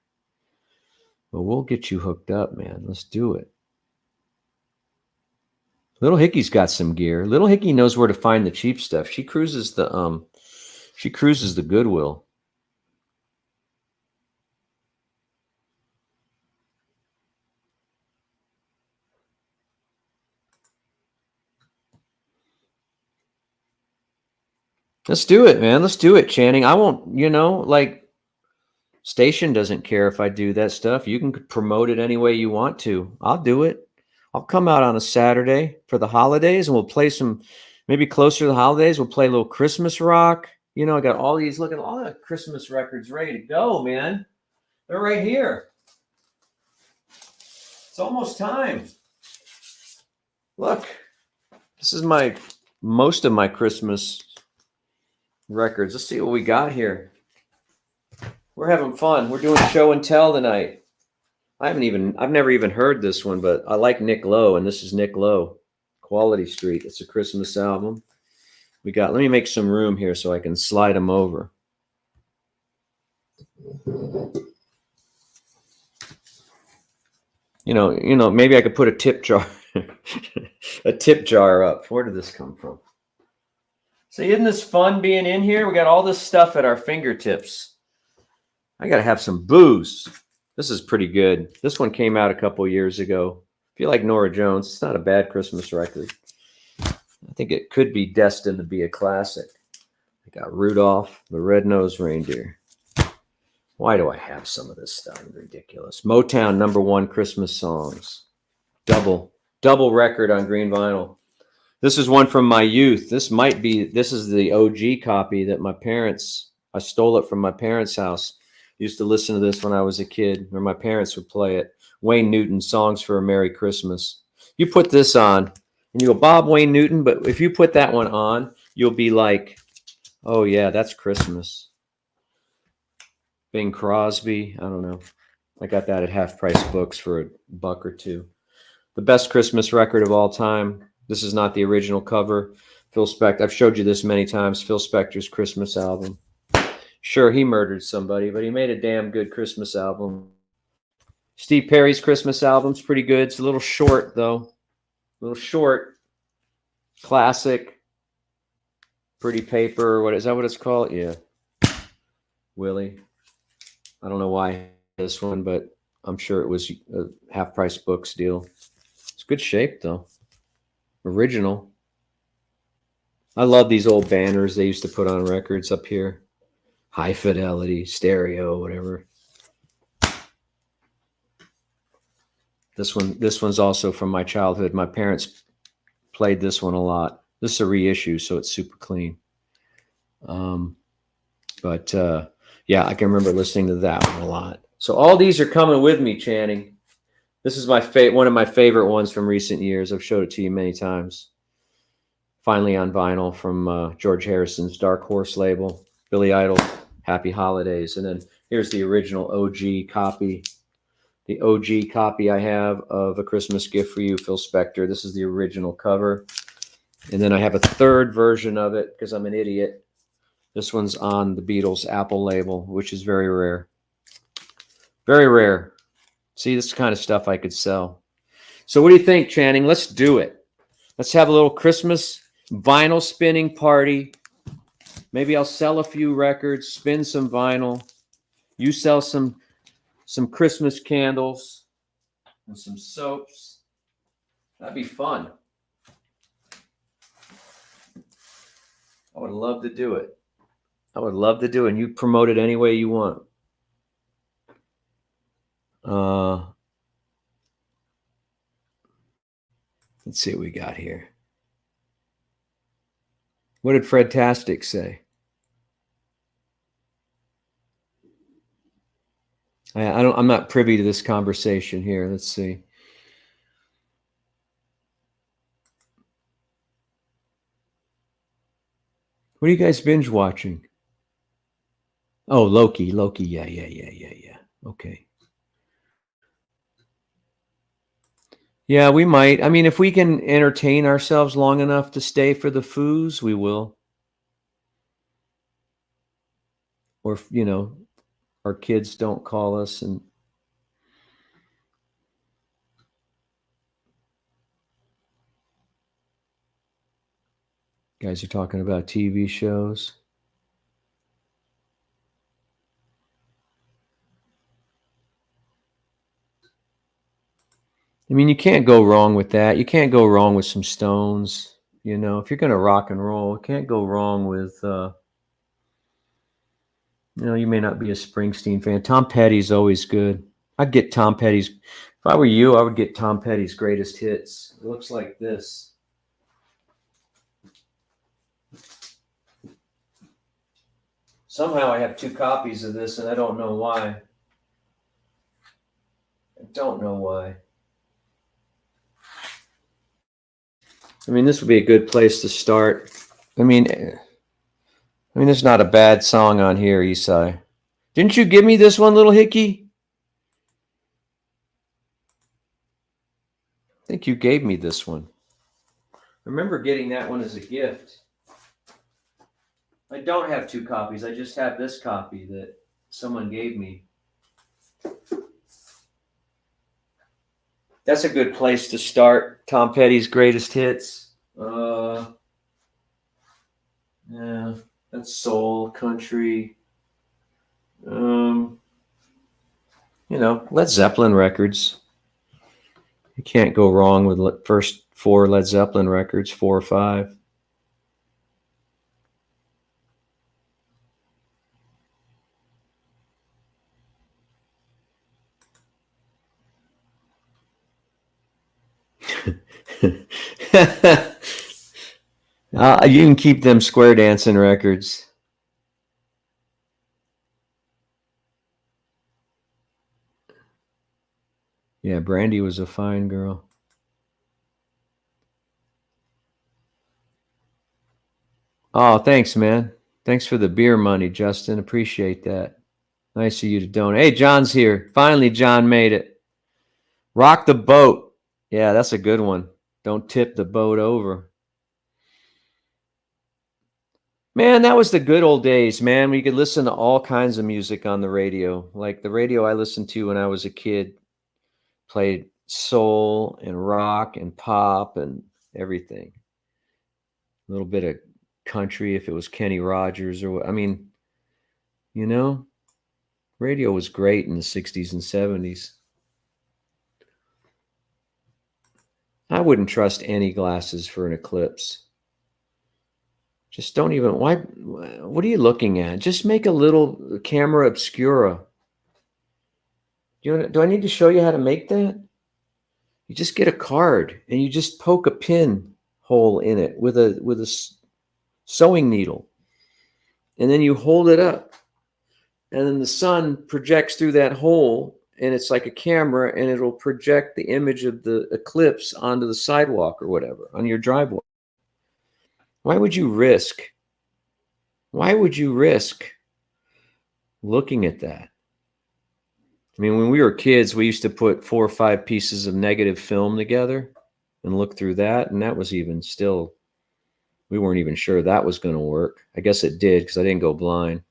But we'll get you hooked up, man. Let's do it. Little Hickey's got some gear. Little Hickey knows where to find the cheap stuff. She cruises the Goodwill. Let's do it, man. Let's do it, Channing. I won't, Station doesn't care if I do that stuff. You can promote it any way you want to. I'll do it. I'll come out on a Saturday for the holidays, and we'll play some, maybe closer to the holidays, we'll play a little Christmas rock. I got all the Christmas records ready to go, man. They're right here. It's almost time. Look, this is most of my Christmas records. Let's see what we got here. We're having fun. We're doing show and tell tonight. I've never even heard this one, but I like Nick Lowe, and this is Nick Lowe, Quality Street. It's a Christmas album. Let me make some room here so I can slide them over. Maybe I could put a tip jar, up. Where did this come from? See, isn't this fun being in here? We got all this stuff at our fingertips. I got to have some booze. This is pretty good. This one came out a couple years ago. If you like Norah Jones, it's not a bad Christmas record. I think it could be destined to be a classic. I got Rudolph the Red-Nosed Reindeer. Why do I have some of this stuff? It's ridiculous. Motown #1 Christmas songs. Double record on green vinyl. This is one from my youth. This is the OG copy that I stole it from my parents' house. Used to listen to this when I was a kid, or my parents would play it. Wayne Newton, Songs for a Merry Christmas. You put this on, and you go, Bob Wayne Newton, but if you put that one on, you'll be like, oh yeah, that's Christmas. Bing Crosby, I don't know. I got that at Half Price Books for $1 or $2. The best Christmas record of all time. This is not the original cover. Phil Spector, I've showed you this many times, Phil Spector's Christmas album. Sure, he murdered somebody, but he made a damn good Christmas album. Steve Perry's Christmas album's pretty good. It's a little short, though. A little short. Classic. Pretty paper. What is that? What it's called? Yeah. Willie. I don't know why I had this one, but I'm sure it was a half price books deal. It's good shape though. Original. I love these old banners they used to put on records up here. High fidelity, stereo, whatever. This one's also from my childhood. My parents played this one a lot. This is a reissue, so it's super clean. But yeah, I can remember listening to that one a lot. So all these are coming with me, Channing. This is one of my favorite ones from recent years. I've showed it to you many times. Finally on vinyl from George Harrison's Dark Horse label. Billy Idol, Happy Holidays. And then here's the original OG copy. The OG copy I have of A Christmas Gift for You, Phil Spector. This is the original cover. And then I have a third version of it because I'm an idiot. This one's on the Beatles Apple label, which is very rare. Very rare. See, this is the kind of stuff I could sell. So what do you think, Channing? Let's do it. Let's have a little Christmas vinyl spinning party. Maybe I'll sell a few records, spin some vinyl. You sell some Christmas candles and some soaps. That'd be fun. I would love to do it. I would love to do it. And you promote it any way you want. Let's see what we got here. What did Fred Tastic say? I'm not privy to this conversation here. Let's see. What are you guys binge watching? Oh, Loki. Yeah. Okay. Yeah, we might. I mean, if we can entertain ourselves long enough to stay for the foos, we will. Or, our kids don't call us and guys are talking about TV shows. I mean, you can't go wrong with that. You can't go wrong with some Stones. If you're going to rock and roll, you can't go wrong with, you may not be a Springsteen fan. Tom Petty's always good. I'd get Tom Petty's. If I were you, I would get Tom Petty's greatest hits. It looks like this. Somehow I have 2 copies of this, and I don't know why. I don't know why. I mean, this would be a good place to start. I mean, there's not a bad song on here, Isai. Didn't you give me this one, little hickey? I think you gave me this one. I remember getting that one as a gift. I don't have 2 copies. I just have this copy that someone gave me. That's a good place to start. Tom Petty's greatest hits. Yeah, that's soul, country. Led Zeppelin records. You can't go wrong with the first 4 Led Zeppelin records, 4 or 5. You can keep them square dancing records. Yeah, Brandy was a fine girl. Oh, thanks, man. Thanks for the beer money, Justin. Appreciate that. Nice of you to donate. Hey, John's here. Finally, John made it. Rock the boat. Yeah, that's a good one. Don't tip the boat over. Man, that was the good old days, man. We could listen to all kinds of music on the radio. Like the radio I listened to when I was a kid played soul and rock and pop and everything. A little bit of country if it was Kenny Rogers or what. I mean, you know, radio was great in the 60s and 70s. I wouldn't trust any glasses for an eclipse. Just don't even, why, what are you looking at? Just make a little camera obscura. Do I need to show you how to make that? You just get a card and you just poke a pin hole in it with a sewing needle. And then you hold it up. And then the sun projects through that hole, and it's like a camera, and it'll project the image of the eclipse onto the sidewalk or whatever, on your driveway. Why would you risk looking at that? I mean, when we were kids, we used to put 4 or 5 pieces of negative film together and look through that, and that was even still, we weren't even sure that was going to work. I guess it did because I didn't go blind.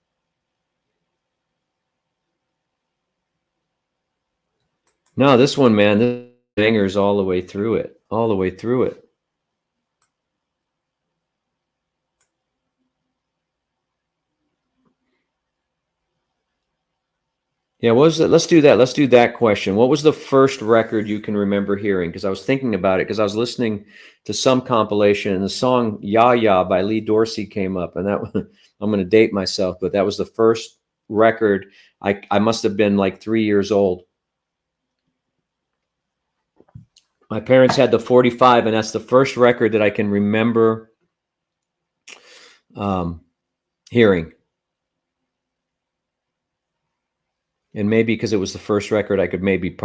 No, this one, man, this banger's all the way through it. All the way through it. Yeah, what was it? Let's do that. Let's do that question. What was the first record you can remember hearing? Because I was thinking about it because I was listening to some compilation and the song "Ya Ya" by Lee Dorsey came up, and that I'm going to date myself, but that was the first record. I must have been like 3 years old. My parents had the 45, and that's the first record that I can remember hearing. And maybe because it was the first record, I could maybe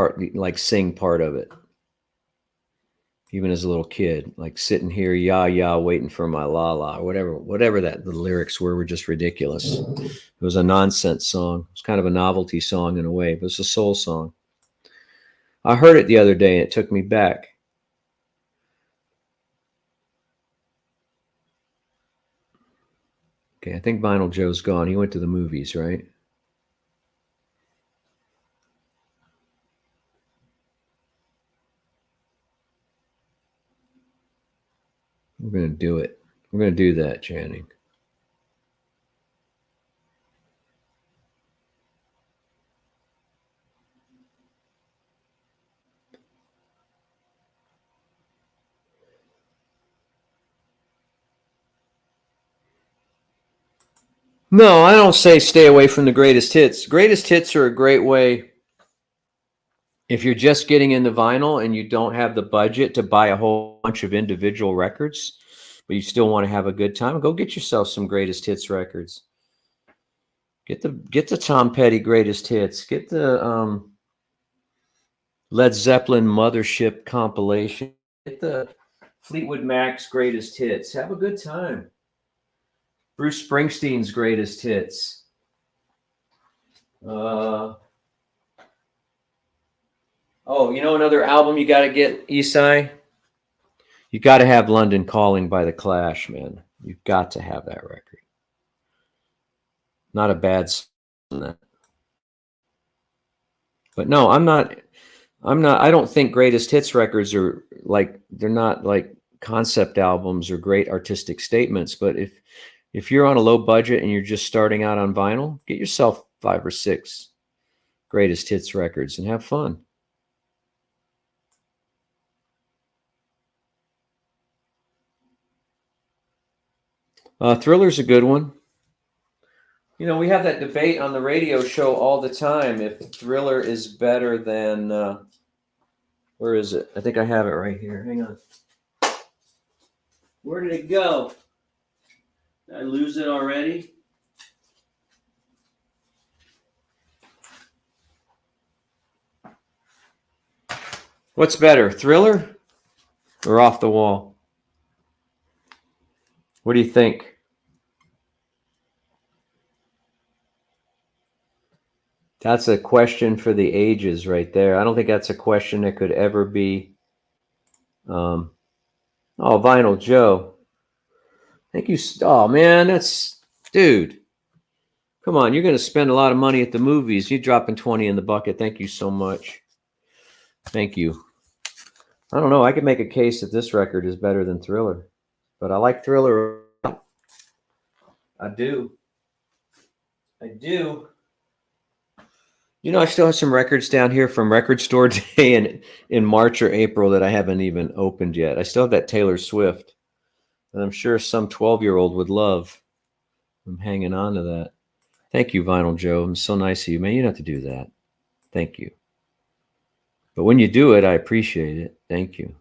sing part of it. Even as a little kid, like sitting here, ya ya, waiting for my la la, or whatever the lyrics were just ridiculous. It was a nonsense song. It's kind of a novelty song in a way, but it's a soul song. I heard it the other day and it took me back. Okay, I think Vinyl Joe's gone. He went to the movies, right? We're going to do it. We're going to do that, Channing. No, I don't say stay away from the greatest hits. Greatest hits are a great way if you're just getting into vinyl and you don't have the budget to buy a whole bunch of individual records, but you still want to have a good time. Go get yourself some greatest hits records. Get the Tom Petty greatest hits. Get the Led Zeppelin Mothership compilation. Get the Fleetwood Mac's greatest hits. Have a good time. Bruce Springsteen's greatest hits. Oh, you know another album you got to get, Isai? You got to have London Calling by The Clash, man. You've got to have that record. Not a bad song. But no, I'm not, I don't think greatest hits records are like, they're not like concept albums or great artistic statements. But if you're on a low budget and you're just starting out on vinyl, get yourself 5 or 6 greatest hits records and have fun. Thriller's a good one. You know, we have that debate on the radio show all the time if Thriller is better than, where is it? I think I have it right here. Hang on. Where did it go? Did I lose it already? What's better, Thriller or Off the Wall? What do you think? That's a question for the ages right there. I don't think that's a question that could ever be. Oh, Vinyl Joe. Thank you. Oh, man, dude. Come on, you're going to spend a lot of money at the movies. You're dropping 20 in the bucket. Thank you so much. Thank you. I don't know. I could make a case that this record is better than Thriller. But I like Thriller. I do. I do. You know, I still have some records down here from Record Store Day in March or April that I haven't even opened yet. I still have that Taylor Swift that I'm sure some 12-year-old would love. I'm hanging on to that. Thank you, Vinyl Joe. I'm so nice of you, man. You don't have to do that. Thank you. But when you do it, I appreciate it. Thank you.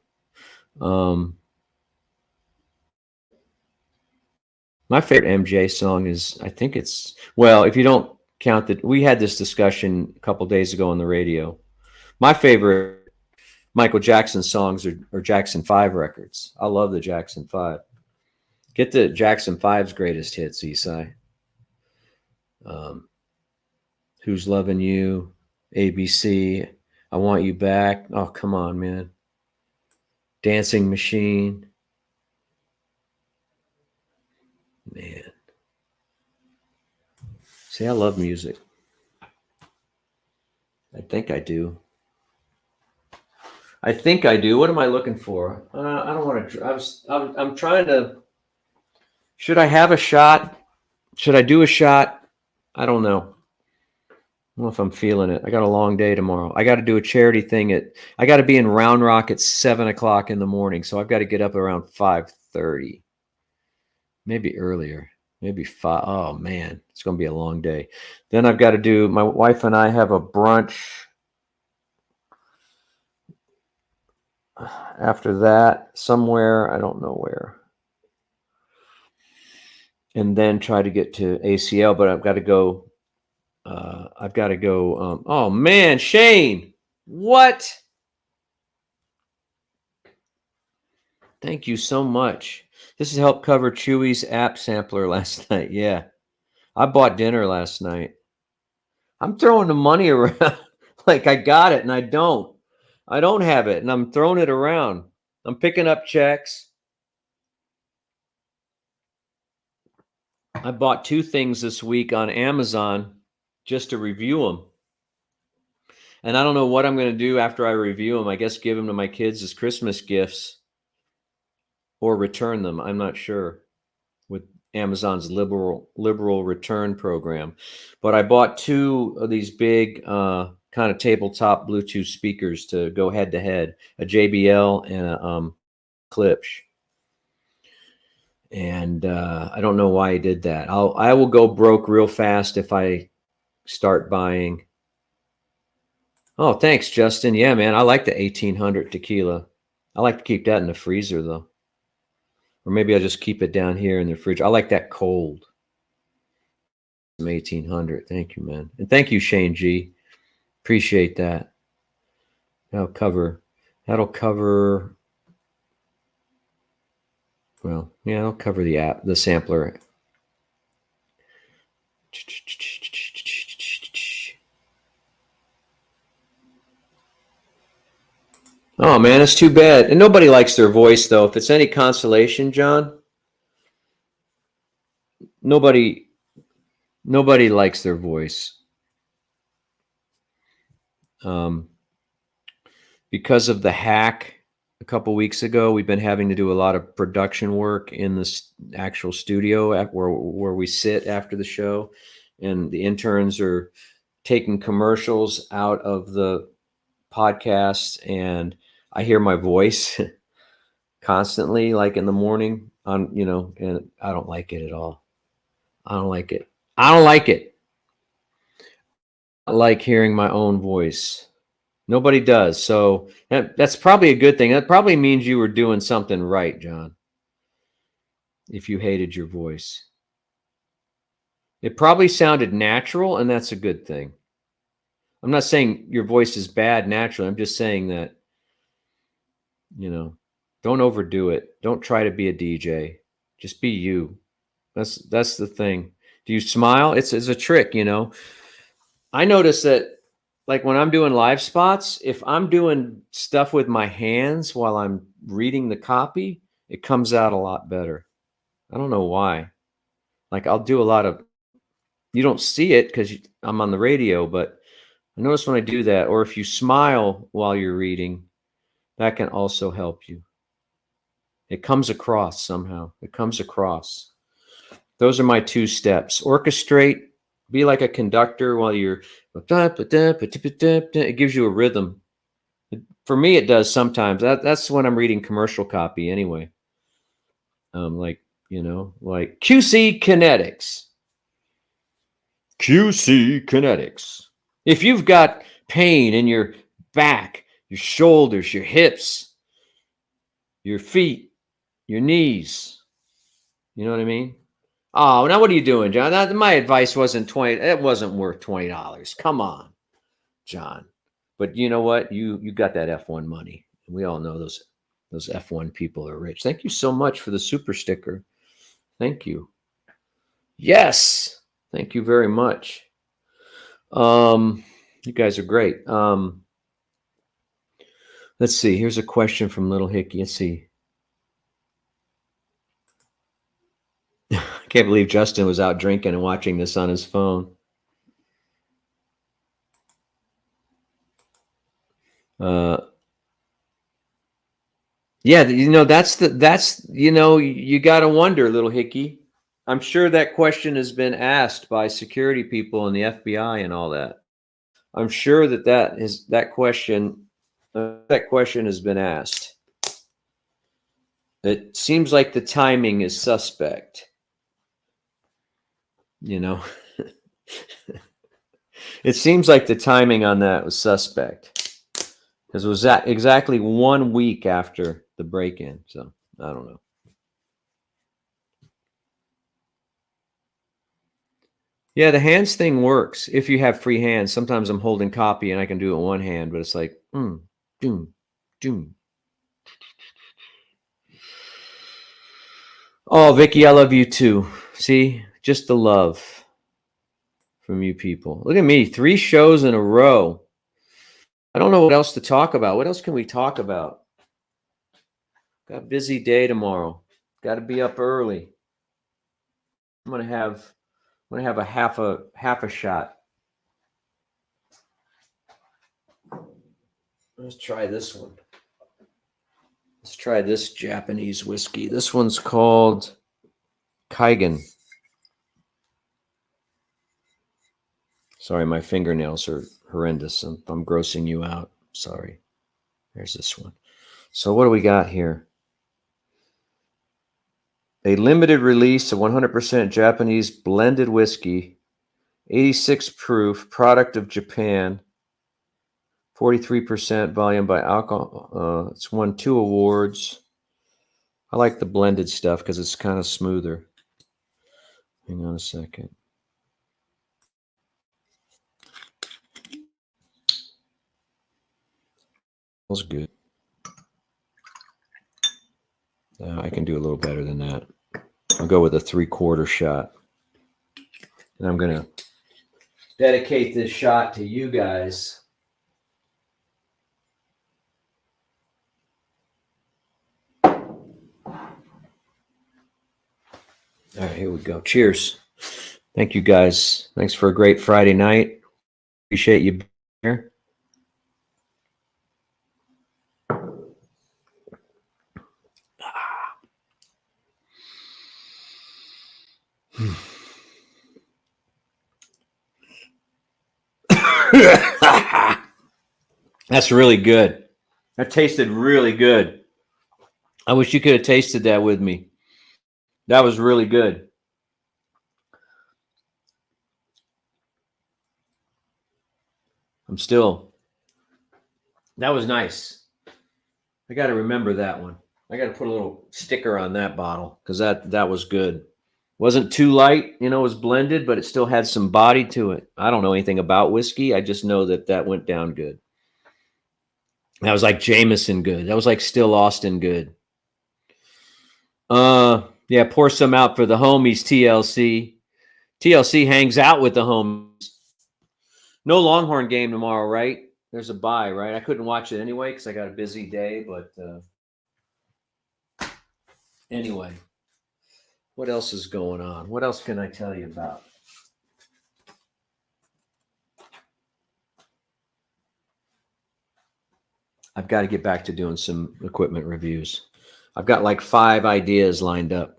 My favorite MJ song is, I think it's, well, if you don't count that, we had this discussion a couple days ago on the radio. My favorite Michael Jackson songs are Jackson 5 records. I love the Jackson 5. Get the Jackson 5's greatest hits, Esai. Who's Loving You, ABC, I Want You Back. Oh, come on, man. Dancing Machine. Man. See, I love music. I think I do. I think I do. What am I looking for? I don't want to. I'm trying to. Should I have a shot? Should I do a shot? I don't know. I don't know if I'm feeling it. I got a long day tomorrow. I got to do a charity thing I got to be in Round Rock at 7:00 in the morning. So I've got to get up around 5:30. Maybe earlier. Maybe 5. Oh man, it's going to be a long day. Then I've got to do, my wife and I have a brunch after that somewhere. I don't know where. And then try to get to ACL, but I've got to go. Oh man, Shane, what? Thank you so much. This has helped cover Chewy's app sampler last night. Yeah, I bought dinner last night. I'm throwing the money around like I got it, and I don't. I don't have it, and I'm throwing it around. I'm picking up checks. I bought 2 things this week on Amazon just to review them. And I don't know what I'm going to do after I review them. I guess give them to my kids as Christmas gifts or return them. I'm not sure with Amazon's liberal return program. But I bought 2 of these big kind of tabletop Bluetooth speakers to go head to head, a JBL and a Klipsch. And I don't know why I did that. I will go broke real fast if I start buying. Oh, thanks, Justin. Yeah, man, I like the 1800 tequila. I like to keep that in the freezer, though. Or maybe I'll just keep it down here in the fridge. I like that cold. 1800. Thank you, man. And thank you, Shane G. Appreciate that. That'll cover. Well, yeah, I'll cover the sampler. Oh man, it's too bad. And nobody likes their voice, though. If it's any consolation, John, nobody likes their voice. Because of the hack a couple weeks ago, we've been having to do a lot of production work in the actual studio where we sit after the show, and the interns are taking commercials out of the podcast, and I hear my voice constantly, like in the morning and I don't like it at all. I don't like it. I like hearing my own voice. Nobody does. So that's probably a good thing. That probably means you were doing something right, John. If you hated your voice, it probably sounded natural, and that's a good thing. I'm not saying your voice is bad naturally. I'm just saying that, don't overdo it. Don't try to be a DJ. Just be you. That's the thing. Do you smile? It's a trick, I notice that, like when I'm doing live spots, if I'm doing stuff with my hands while I'm reading the copy, it comes out a lot better. I don't know why. Like I'll do a lot of, you don't see it because I'm on the radio, but I notice when I do that, or if you smile while you're reading, that can also help you. It comes across somehow. It comes across. Those are my 2 steps. Orchestrate, be like a conductor while you're, it gives you a rhythm. For me, it does sometimes. That's when I'm reading commercial copy anyway. Like, like QC Kinetics. QC Kinetics. If you've got pain in your back, your shoulders, your hips, your feet, your knees, you know what I mean? Oh, now what are you doing, John? My advice wasn't 20. It wasn't worth $20. Come on, John. But you know what? You got that F1 money. We all know those F1 people are rich. Thank you so much for the super sticker. Thank you. Yes. Thank you very much. You guys are great. Let's see. Here's a question from Little Hickey. Let's see. I can't believe Justin was out drinking and watching this on his phone. Yeah, that's you got to wonder, Little Hickey. I'm sure that question has been asked by security people and the FBI and all that. I'm sure that question has been asked. It seems like the timing is suspect. It seems like the timing on that was suspect because it was exactly 1 week after the break-in. So I don't know. Yeah, the hands thing works if you have free hands. Sometimes I'm holding copy and I can do it one hand, but it's like, doom, doom. Oh, Vicky, I love you too. See, just the love from you people. Look at me, 3 shows in a row. I don't know what else to talk about. What else can we talk about? Got a busy day tomorrow. Got to be up early. I'm gonna have a half a shot. Let's try this one. Let's try this Japanese whiskey. This one's called Kaigen. Sorry, my fingernails are horrendous. I'm grossing you out. Sorry. There's this one. So what do we got here? A limited release of 100% Japanese blended whiskey, 86 proof, product of Japan, 43% volume by alcohol. It's won 2 awards. I like the blended stuff because it's kind of smoother. Hang on a second. Smells good. I can do a little better than that. I'll go with a 3/4 shot. And I'm going to dedicate this shot to you guys. All right, here we go. Cheers. Thank you, guys. Thanks for a great Friday night. Appreciate you being here. That's really good. That tasted really good. I wish you could have tasted that with me. That was really good. That was nice. I got to remember that one. I got to put a little sticker on that bottle because that was good. Wasn't too light, it was blended, but it still had some body to it. I don't know anything about whiskey. I just know that went down good. That was like Jameson good. That was like Still Austin good. Yeah, pour some out for the homies, TLC. TLC hangs out with the homies. No Longhorn game tomorrow, right? There's a bye, right? I couldn't watch it anyway because I got a busy day, but anyway. What else is going on? What else can I tell you about? I've got to get back to doing some equipment reviews. I've got like 5 ideas lined up.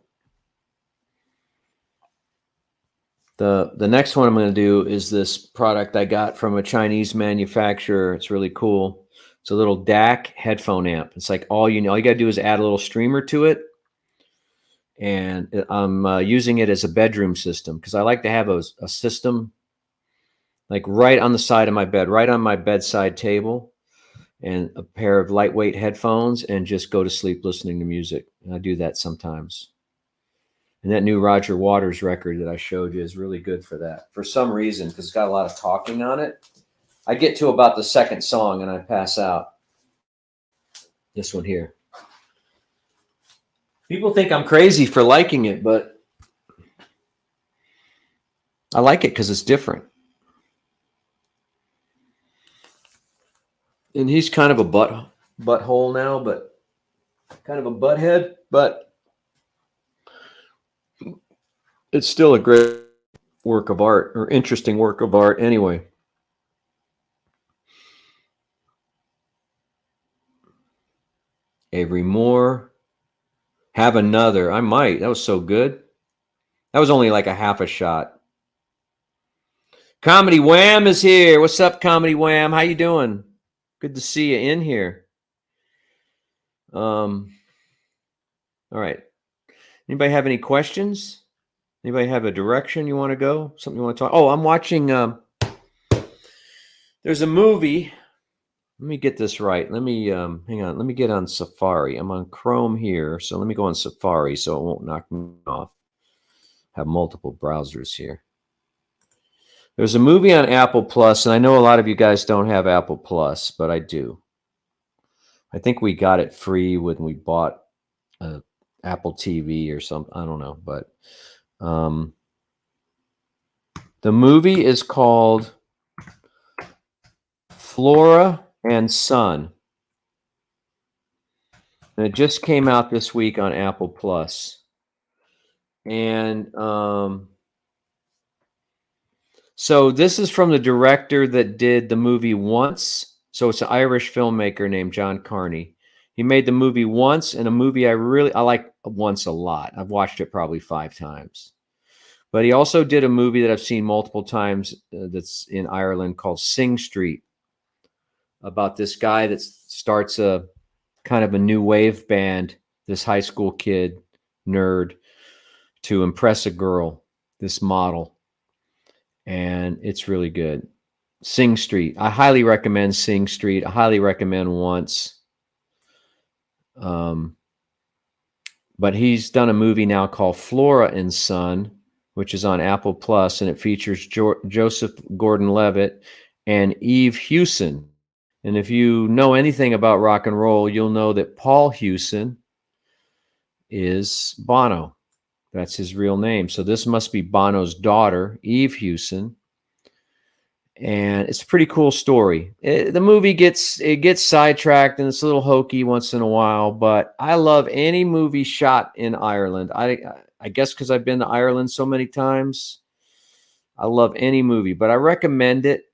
The next one I'm going to do is this product I got from a Chinese manufacturer. It's really cool. It's a little DAC headphone amp. It's like all you got to do is add a little streamer to it. And I'm using it as a bedroom system because I like to have a system like right on the side of my bed, right on my bedside table, and a pair of lightweight headphones, and just go to sleep listening to music. And I do that sometimes. And that new Roger Waters record that I showed you is really good for that. For some reason, because it's got a lot of talking on it. I get to about the second song and I pass out. This one here. People think I'm crazy for liking it, but I like it because it's different. And he's kind of a butthole now, but kind of a butthead, but it's still a great work of art, or interesting work of art anyway. Avery Moore. Have another. I might. That was so good. That was only like a half a shot. Comedy Wham is here. What's up, Comedy Wham? How you doing? Good to see you in here. All right. Anybody have any questions? Anybody have a direction you want to go? Something you want to talk? Oh, I'm watching. There's a movie. Let me get this right. Let me hang on. Let me get on Safari. I'm on Chrome here, so let me go on Safari so it won't knock me off. Have multiple browsers here. There's a movie on Apple Plus, and I know a lot of you guys don't have Apple Plus, but I do. I think we got it free when we bought Apple TV or something. I don't know, but the movie is called Flora and Son, and it just came out this week on Apple Plus. And so this is from the director that did the movie Once. So it's an Irish filmmaker named John Carney. He made the movie Once, and a movie I like Once a lot. I've watched it probably 5 times. But he also did a movie that I've seen multiple times that's in Ireland called Sing Street, about this guy that starts a kind of a new wave band, this high school kid, nerd, to impress a girl, this model. And it's really good. Sing Street. I highly recommend Sing Street. I highly recommend Once. But he's done a movie now called Flora and Son, which is on Apple Plus, and it features Joseph Gordon-Levitt and Eve Hewson. And if you know anything about rock and roll, you'll know that Paul Hewson is Bono. That's his real name. So this must be Bono's daughter, Eve Hewson. And it's a pretty cool story. The movie gets sidetracked and it's a little hokey once in a while, but I love any movie shot in Ireland. I guess because I've been to Ireland so many times, I love any movie, but I recommend it.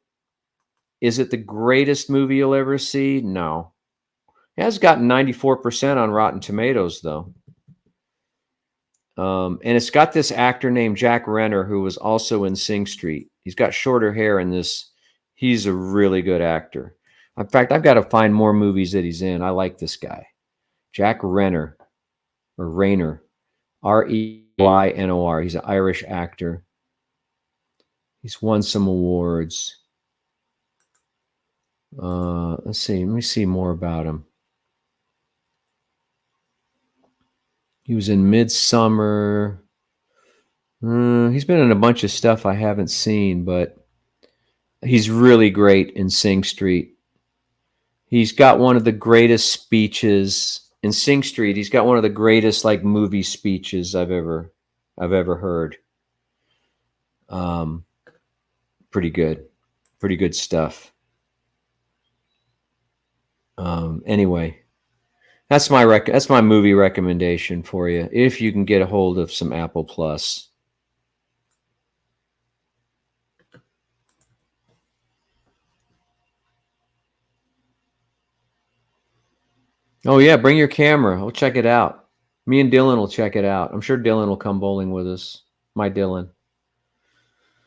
Is it the greatest movie you'll ever see? No. It has gotten 94% on Rotten Tomatoes, though. And it's got this actor named Jack Renner, who was also in Sing Street. He's got shorter hair in this. He's a really good actor. In fact, I've got to find more movies that he's in. I like this guy. Jack Renner, or Rayner, Reynor. He's an Irish actor. He's won some awards. Let's see. Let me see more about him. He was in Midsummer. He's been in a bunch of stuff I haven't seen, but he's really great in Sing Street. He's got one of the greatest speeches in Sing Street. He's got one of the greatest like movie speeches I've ever heard. Pretty good stuff. Anyway, that's my movie recommendation for you if you can get a hold of some Apple Plus. Oh yeah, bring your camera. We'll check it out. Me and Dylan will check it out. I'm sure Dylan will come bowling with us. My Dylan.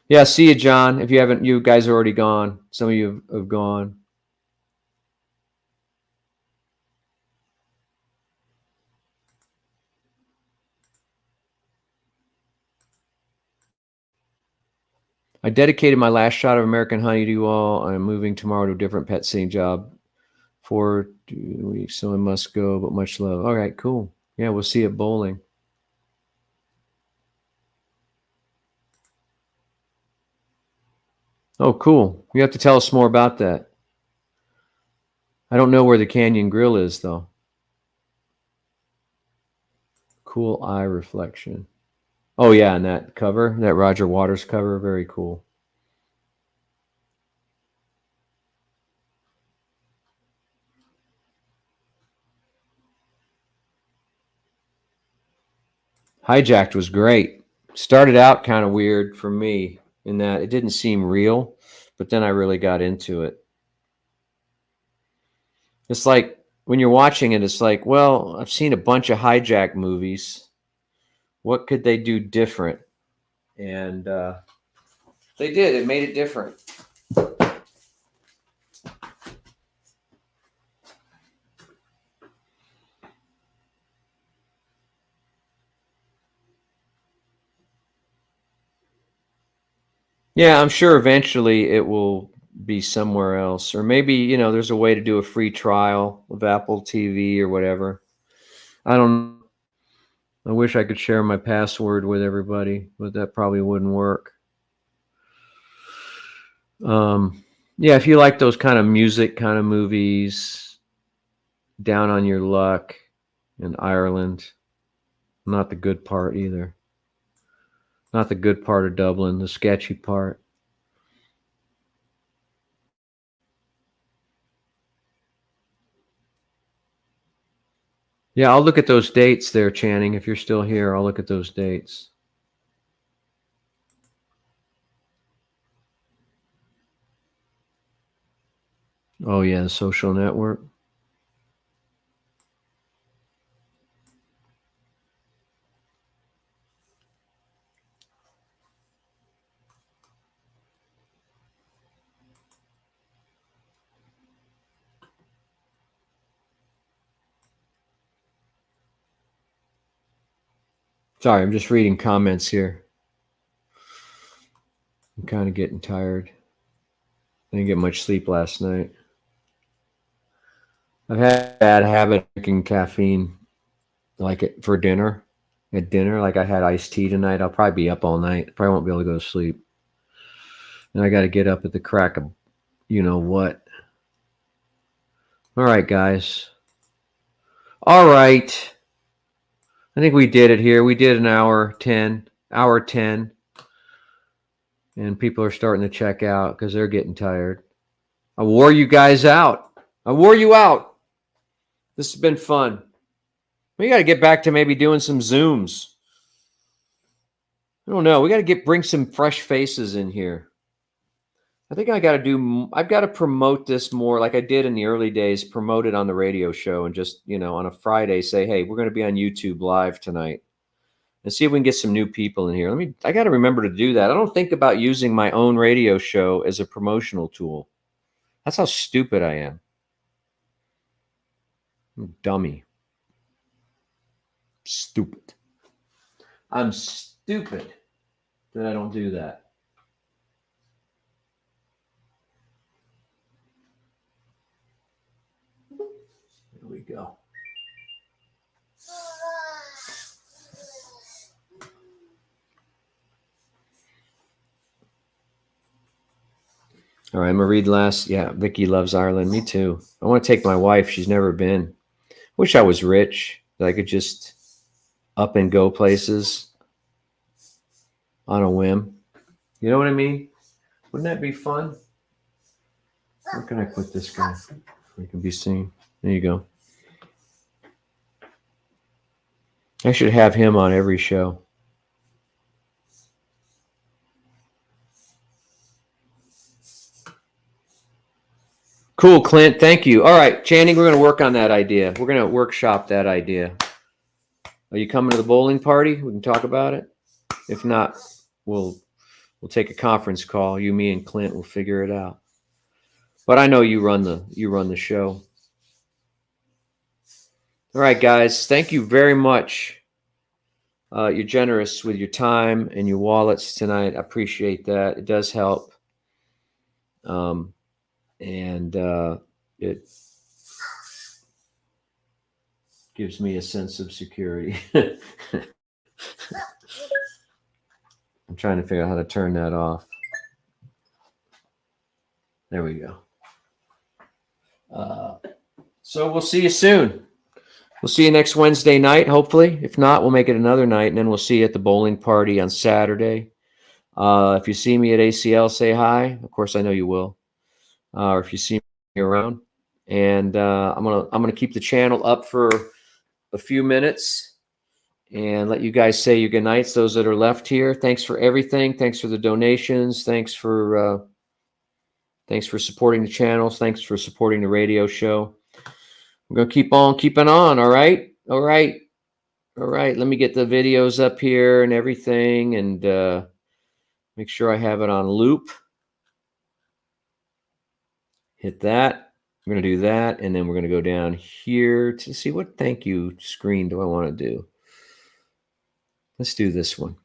Yeah, see you, John. If you haven't, you guys are already gone. Some of you have gone. I dedicated my last shot of American Honey to you all. I'm moving tomorrow to a different pet sitting job for 2 weeks, so I must go, but much love. All right, cool. Yeah, we'll see you at bowling. Oh, cool. You have to tell us more about that. I don't know where the Canyon Grill is, though. Cool eye reflection. Oh, yeah, and that cover, that Roger Waters cover, very cool. Hijacked was great. Started out kind of weird for me in that it didn't seem real, but then I really got into it. It's like when you're watching it, it's like, well, I've seen a bunch of hijack movies. What could they do different? And they did. It made it different. Yeah, I'm sure eventually it will be somewhere else. Or maybe, there's a way to do a free trial of Apple TV or whatever. I don't know. I wish I could share my password with everybody, but that probably wouldn't work. Yeah, if you like those kind of music kind of movies, Down on Your Luck in Ireland, not the good part either. Not the good part of Dublin, the sketchy part. Yeah, I'll look at those dates there, Channing. If you're still here, I'll look at those dates. Oh, yeah, the social network. Sorry, I'm just reading comments here. I'm kind of getting tired. I didn't get much sleep last night. I've had a bad habit of drinking caffeine, like it for dinner. At dinner, like I had iced tea tonight. I'll probably be up all night. Probably won't be able to go to sleep. And I got to get up at the crack of you know what. All right, guys. All right. I think we did it here. We did an hour 10, hour 10. And people are starting to check out because they're getting tired. I wore you guys out. I wore you out. This has been fun. We got to get back to maybe doing some Zooms. I don't know. We got to bring some fresh faces in here. I think I've got to promote this more like I did in the early days, promote it on the radio show and just, on a Friday say, hey, we're going to be on YouTube live tonight and see if we can get some new people in here. I got to remember to do that. I don't think about using my own radio show as a promotional tool. That's how stupid I am. Dummy. Stupid. I'm stupid that I don't do that. Here we go. All right, I'm gonna read last. Yeah, Vicky loves Ireland. Me too. I want to take my wife. She's never been. Wish I was rich that I could just up and go places on a whim. You know what I mean? Wouldn't that be fun? Where can I put this guy? So he can be seen. There you go. I should have him on every show. Cool, Clint. Thank you. All right, Channing, we're going to work on that idea. We're going to workshop that idea. Are you coming to the bowling party? We can talk about it. If not, we'll take a conference call. You, me, and Clint will figure it out. But I know you run the show. All right, guys. Thank you very much. You're generous with your time and your wallets tonight. I appreciate that. It does help. And it gives me a sense of security. I'm trying to figure out how to turn that off. There we go. So we'll see you soon. We'll see you next Wednesday night, hopefully. If not, we'll make it another night, and then we'll see you at the bowling party on Saturday. If you see me at ACL, say hi. Of course, I know you will. Or if you see me around. And I'm gonna keep the channel up for a few minutes and let you guys say your good nights. Those that are left here, thanks for everything. Thanks for the donations. Thanks for supporting the channels. Thanks for supporting the radio show. We're gonna keep on keeping on. All right. Let me get the videos up here and everything, and make sure I have it on loop. Hit that. We're going to do that, and then we're going to go down here to see what thank you screen do I want to do. Let's do this one.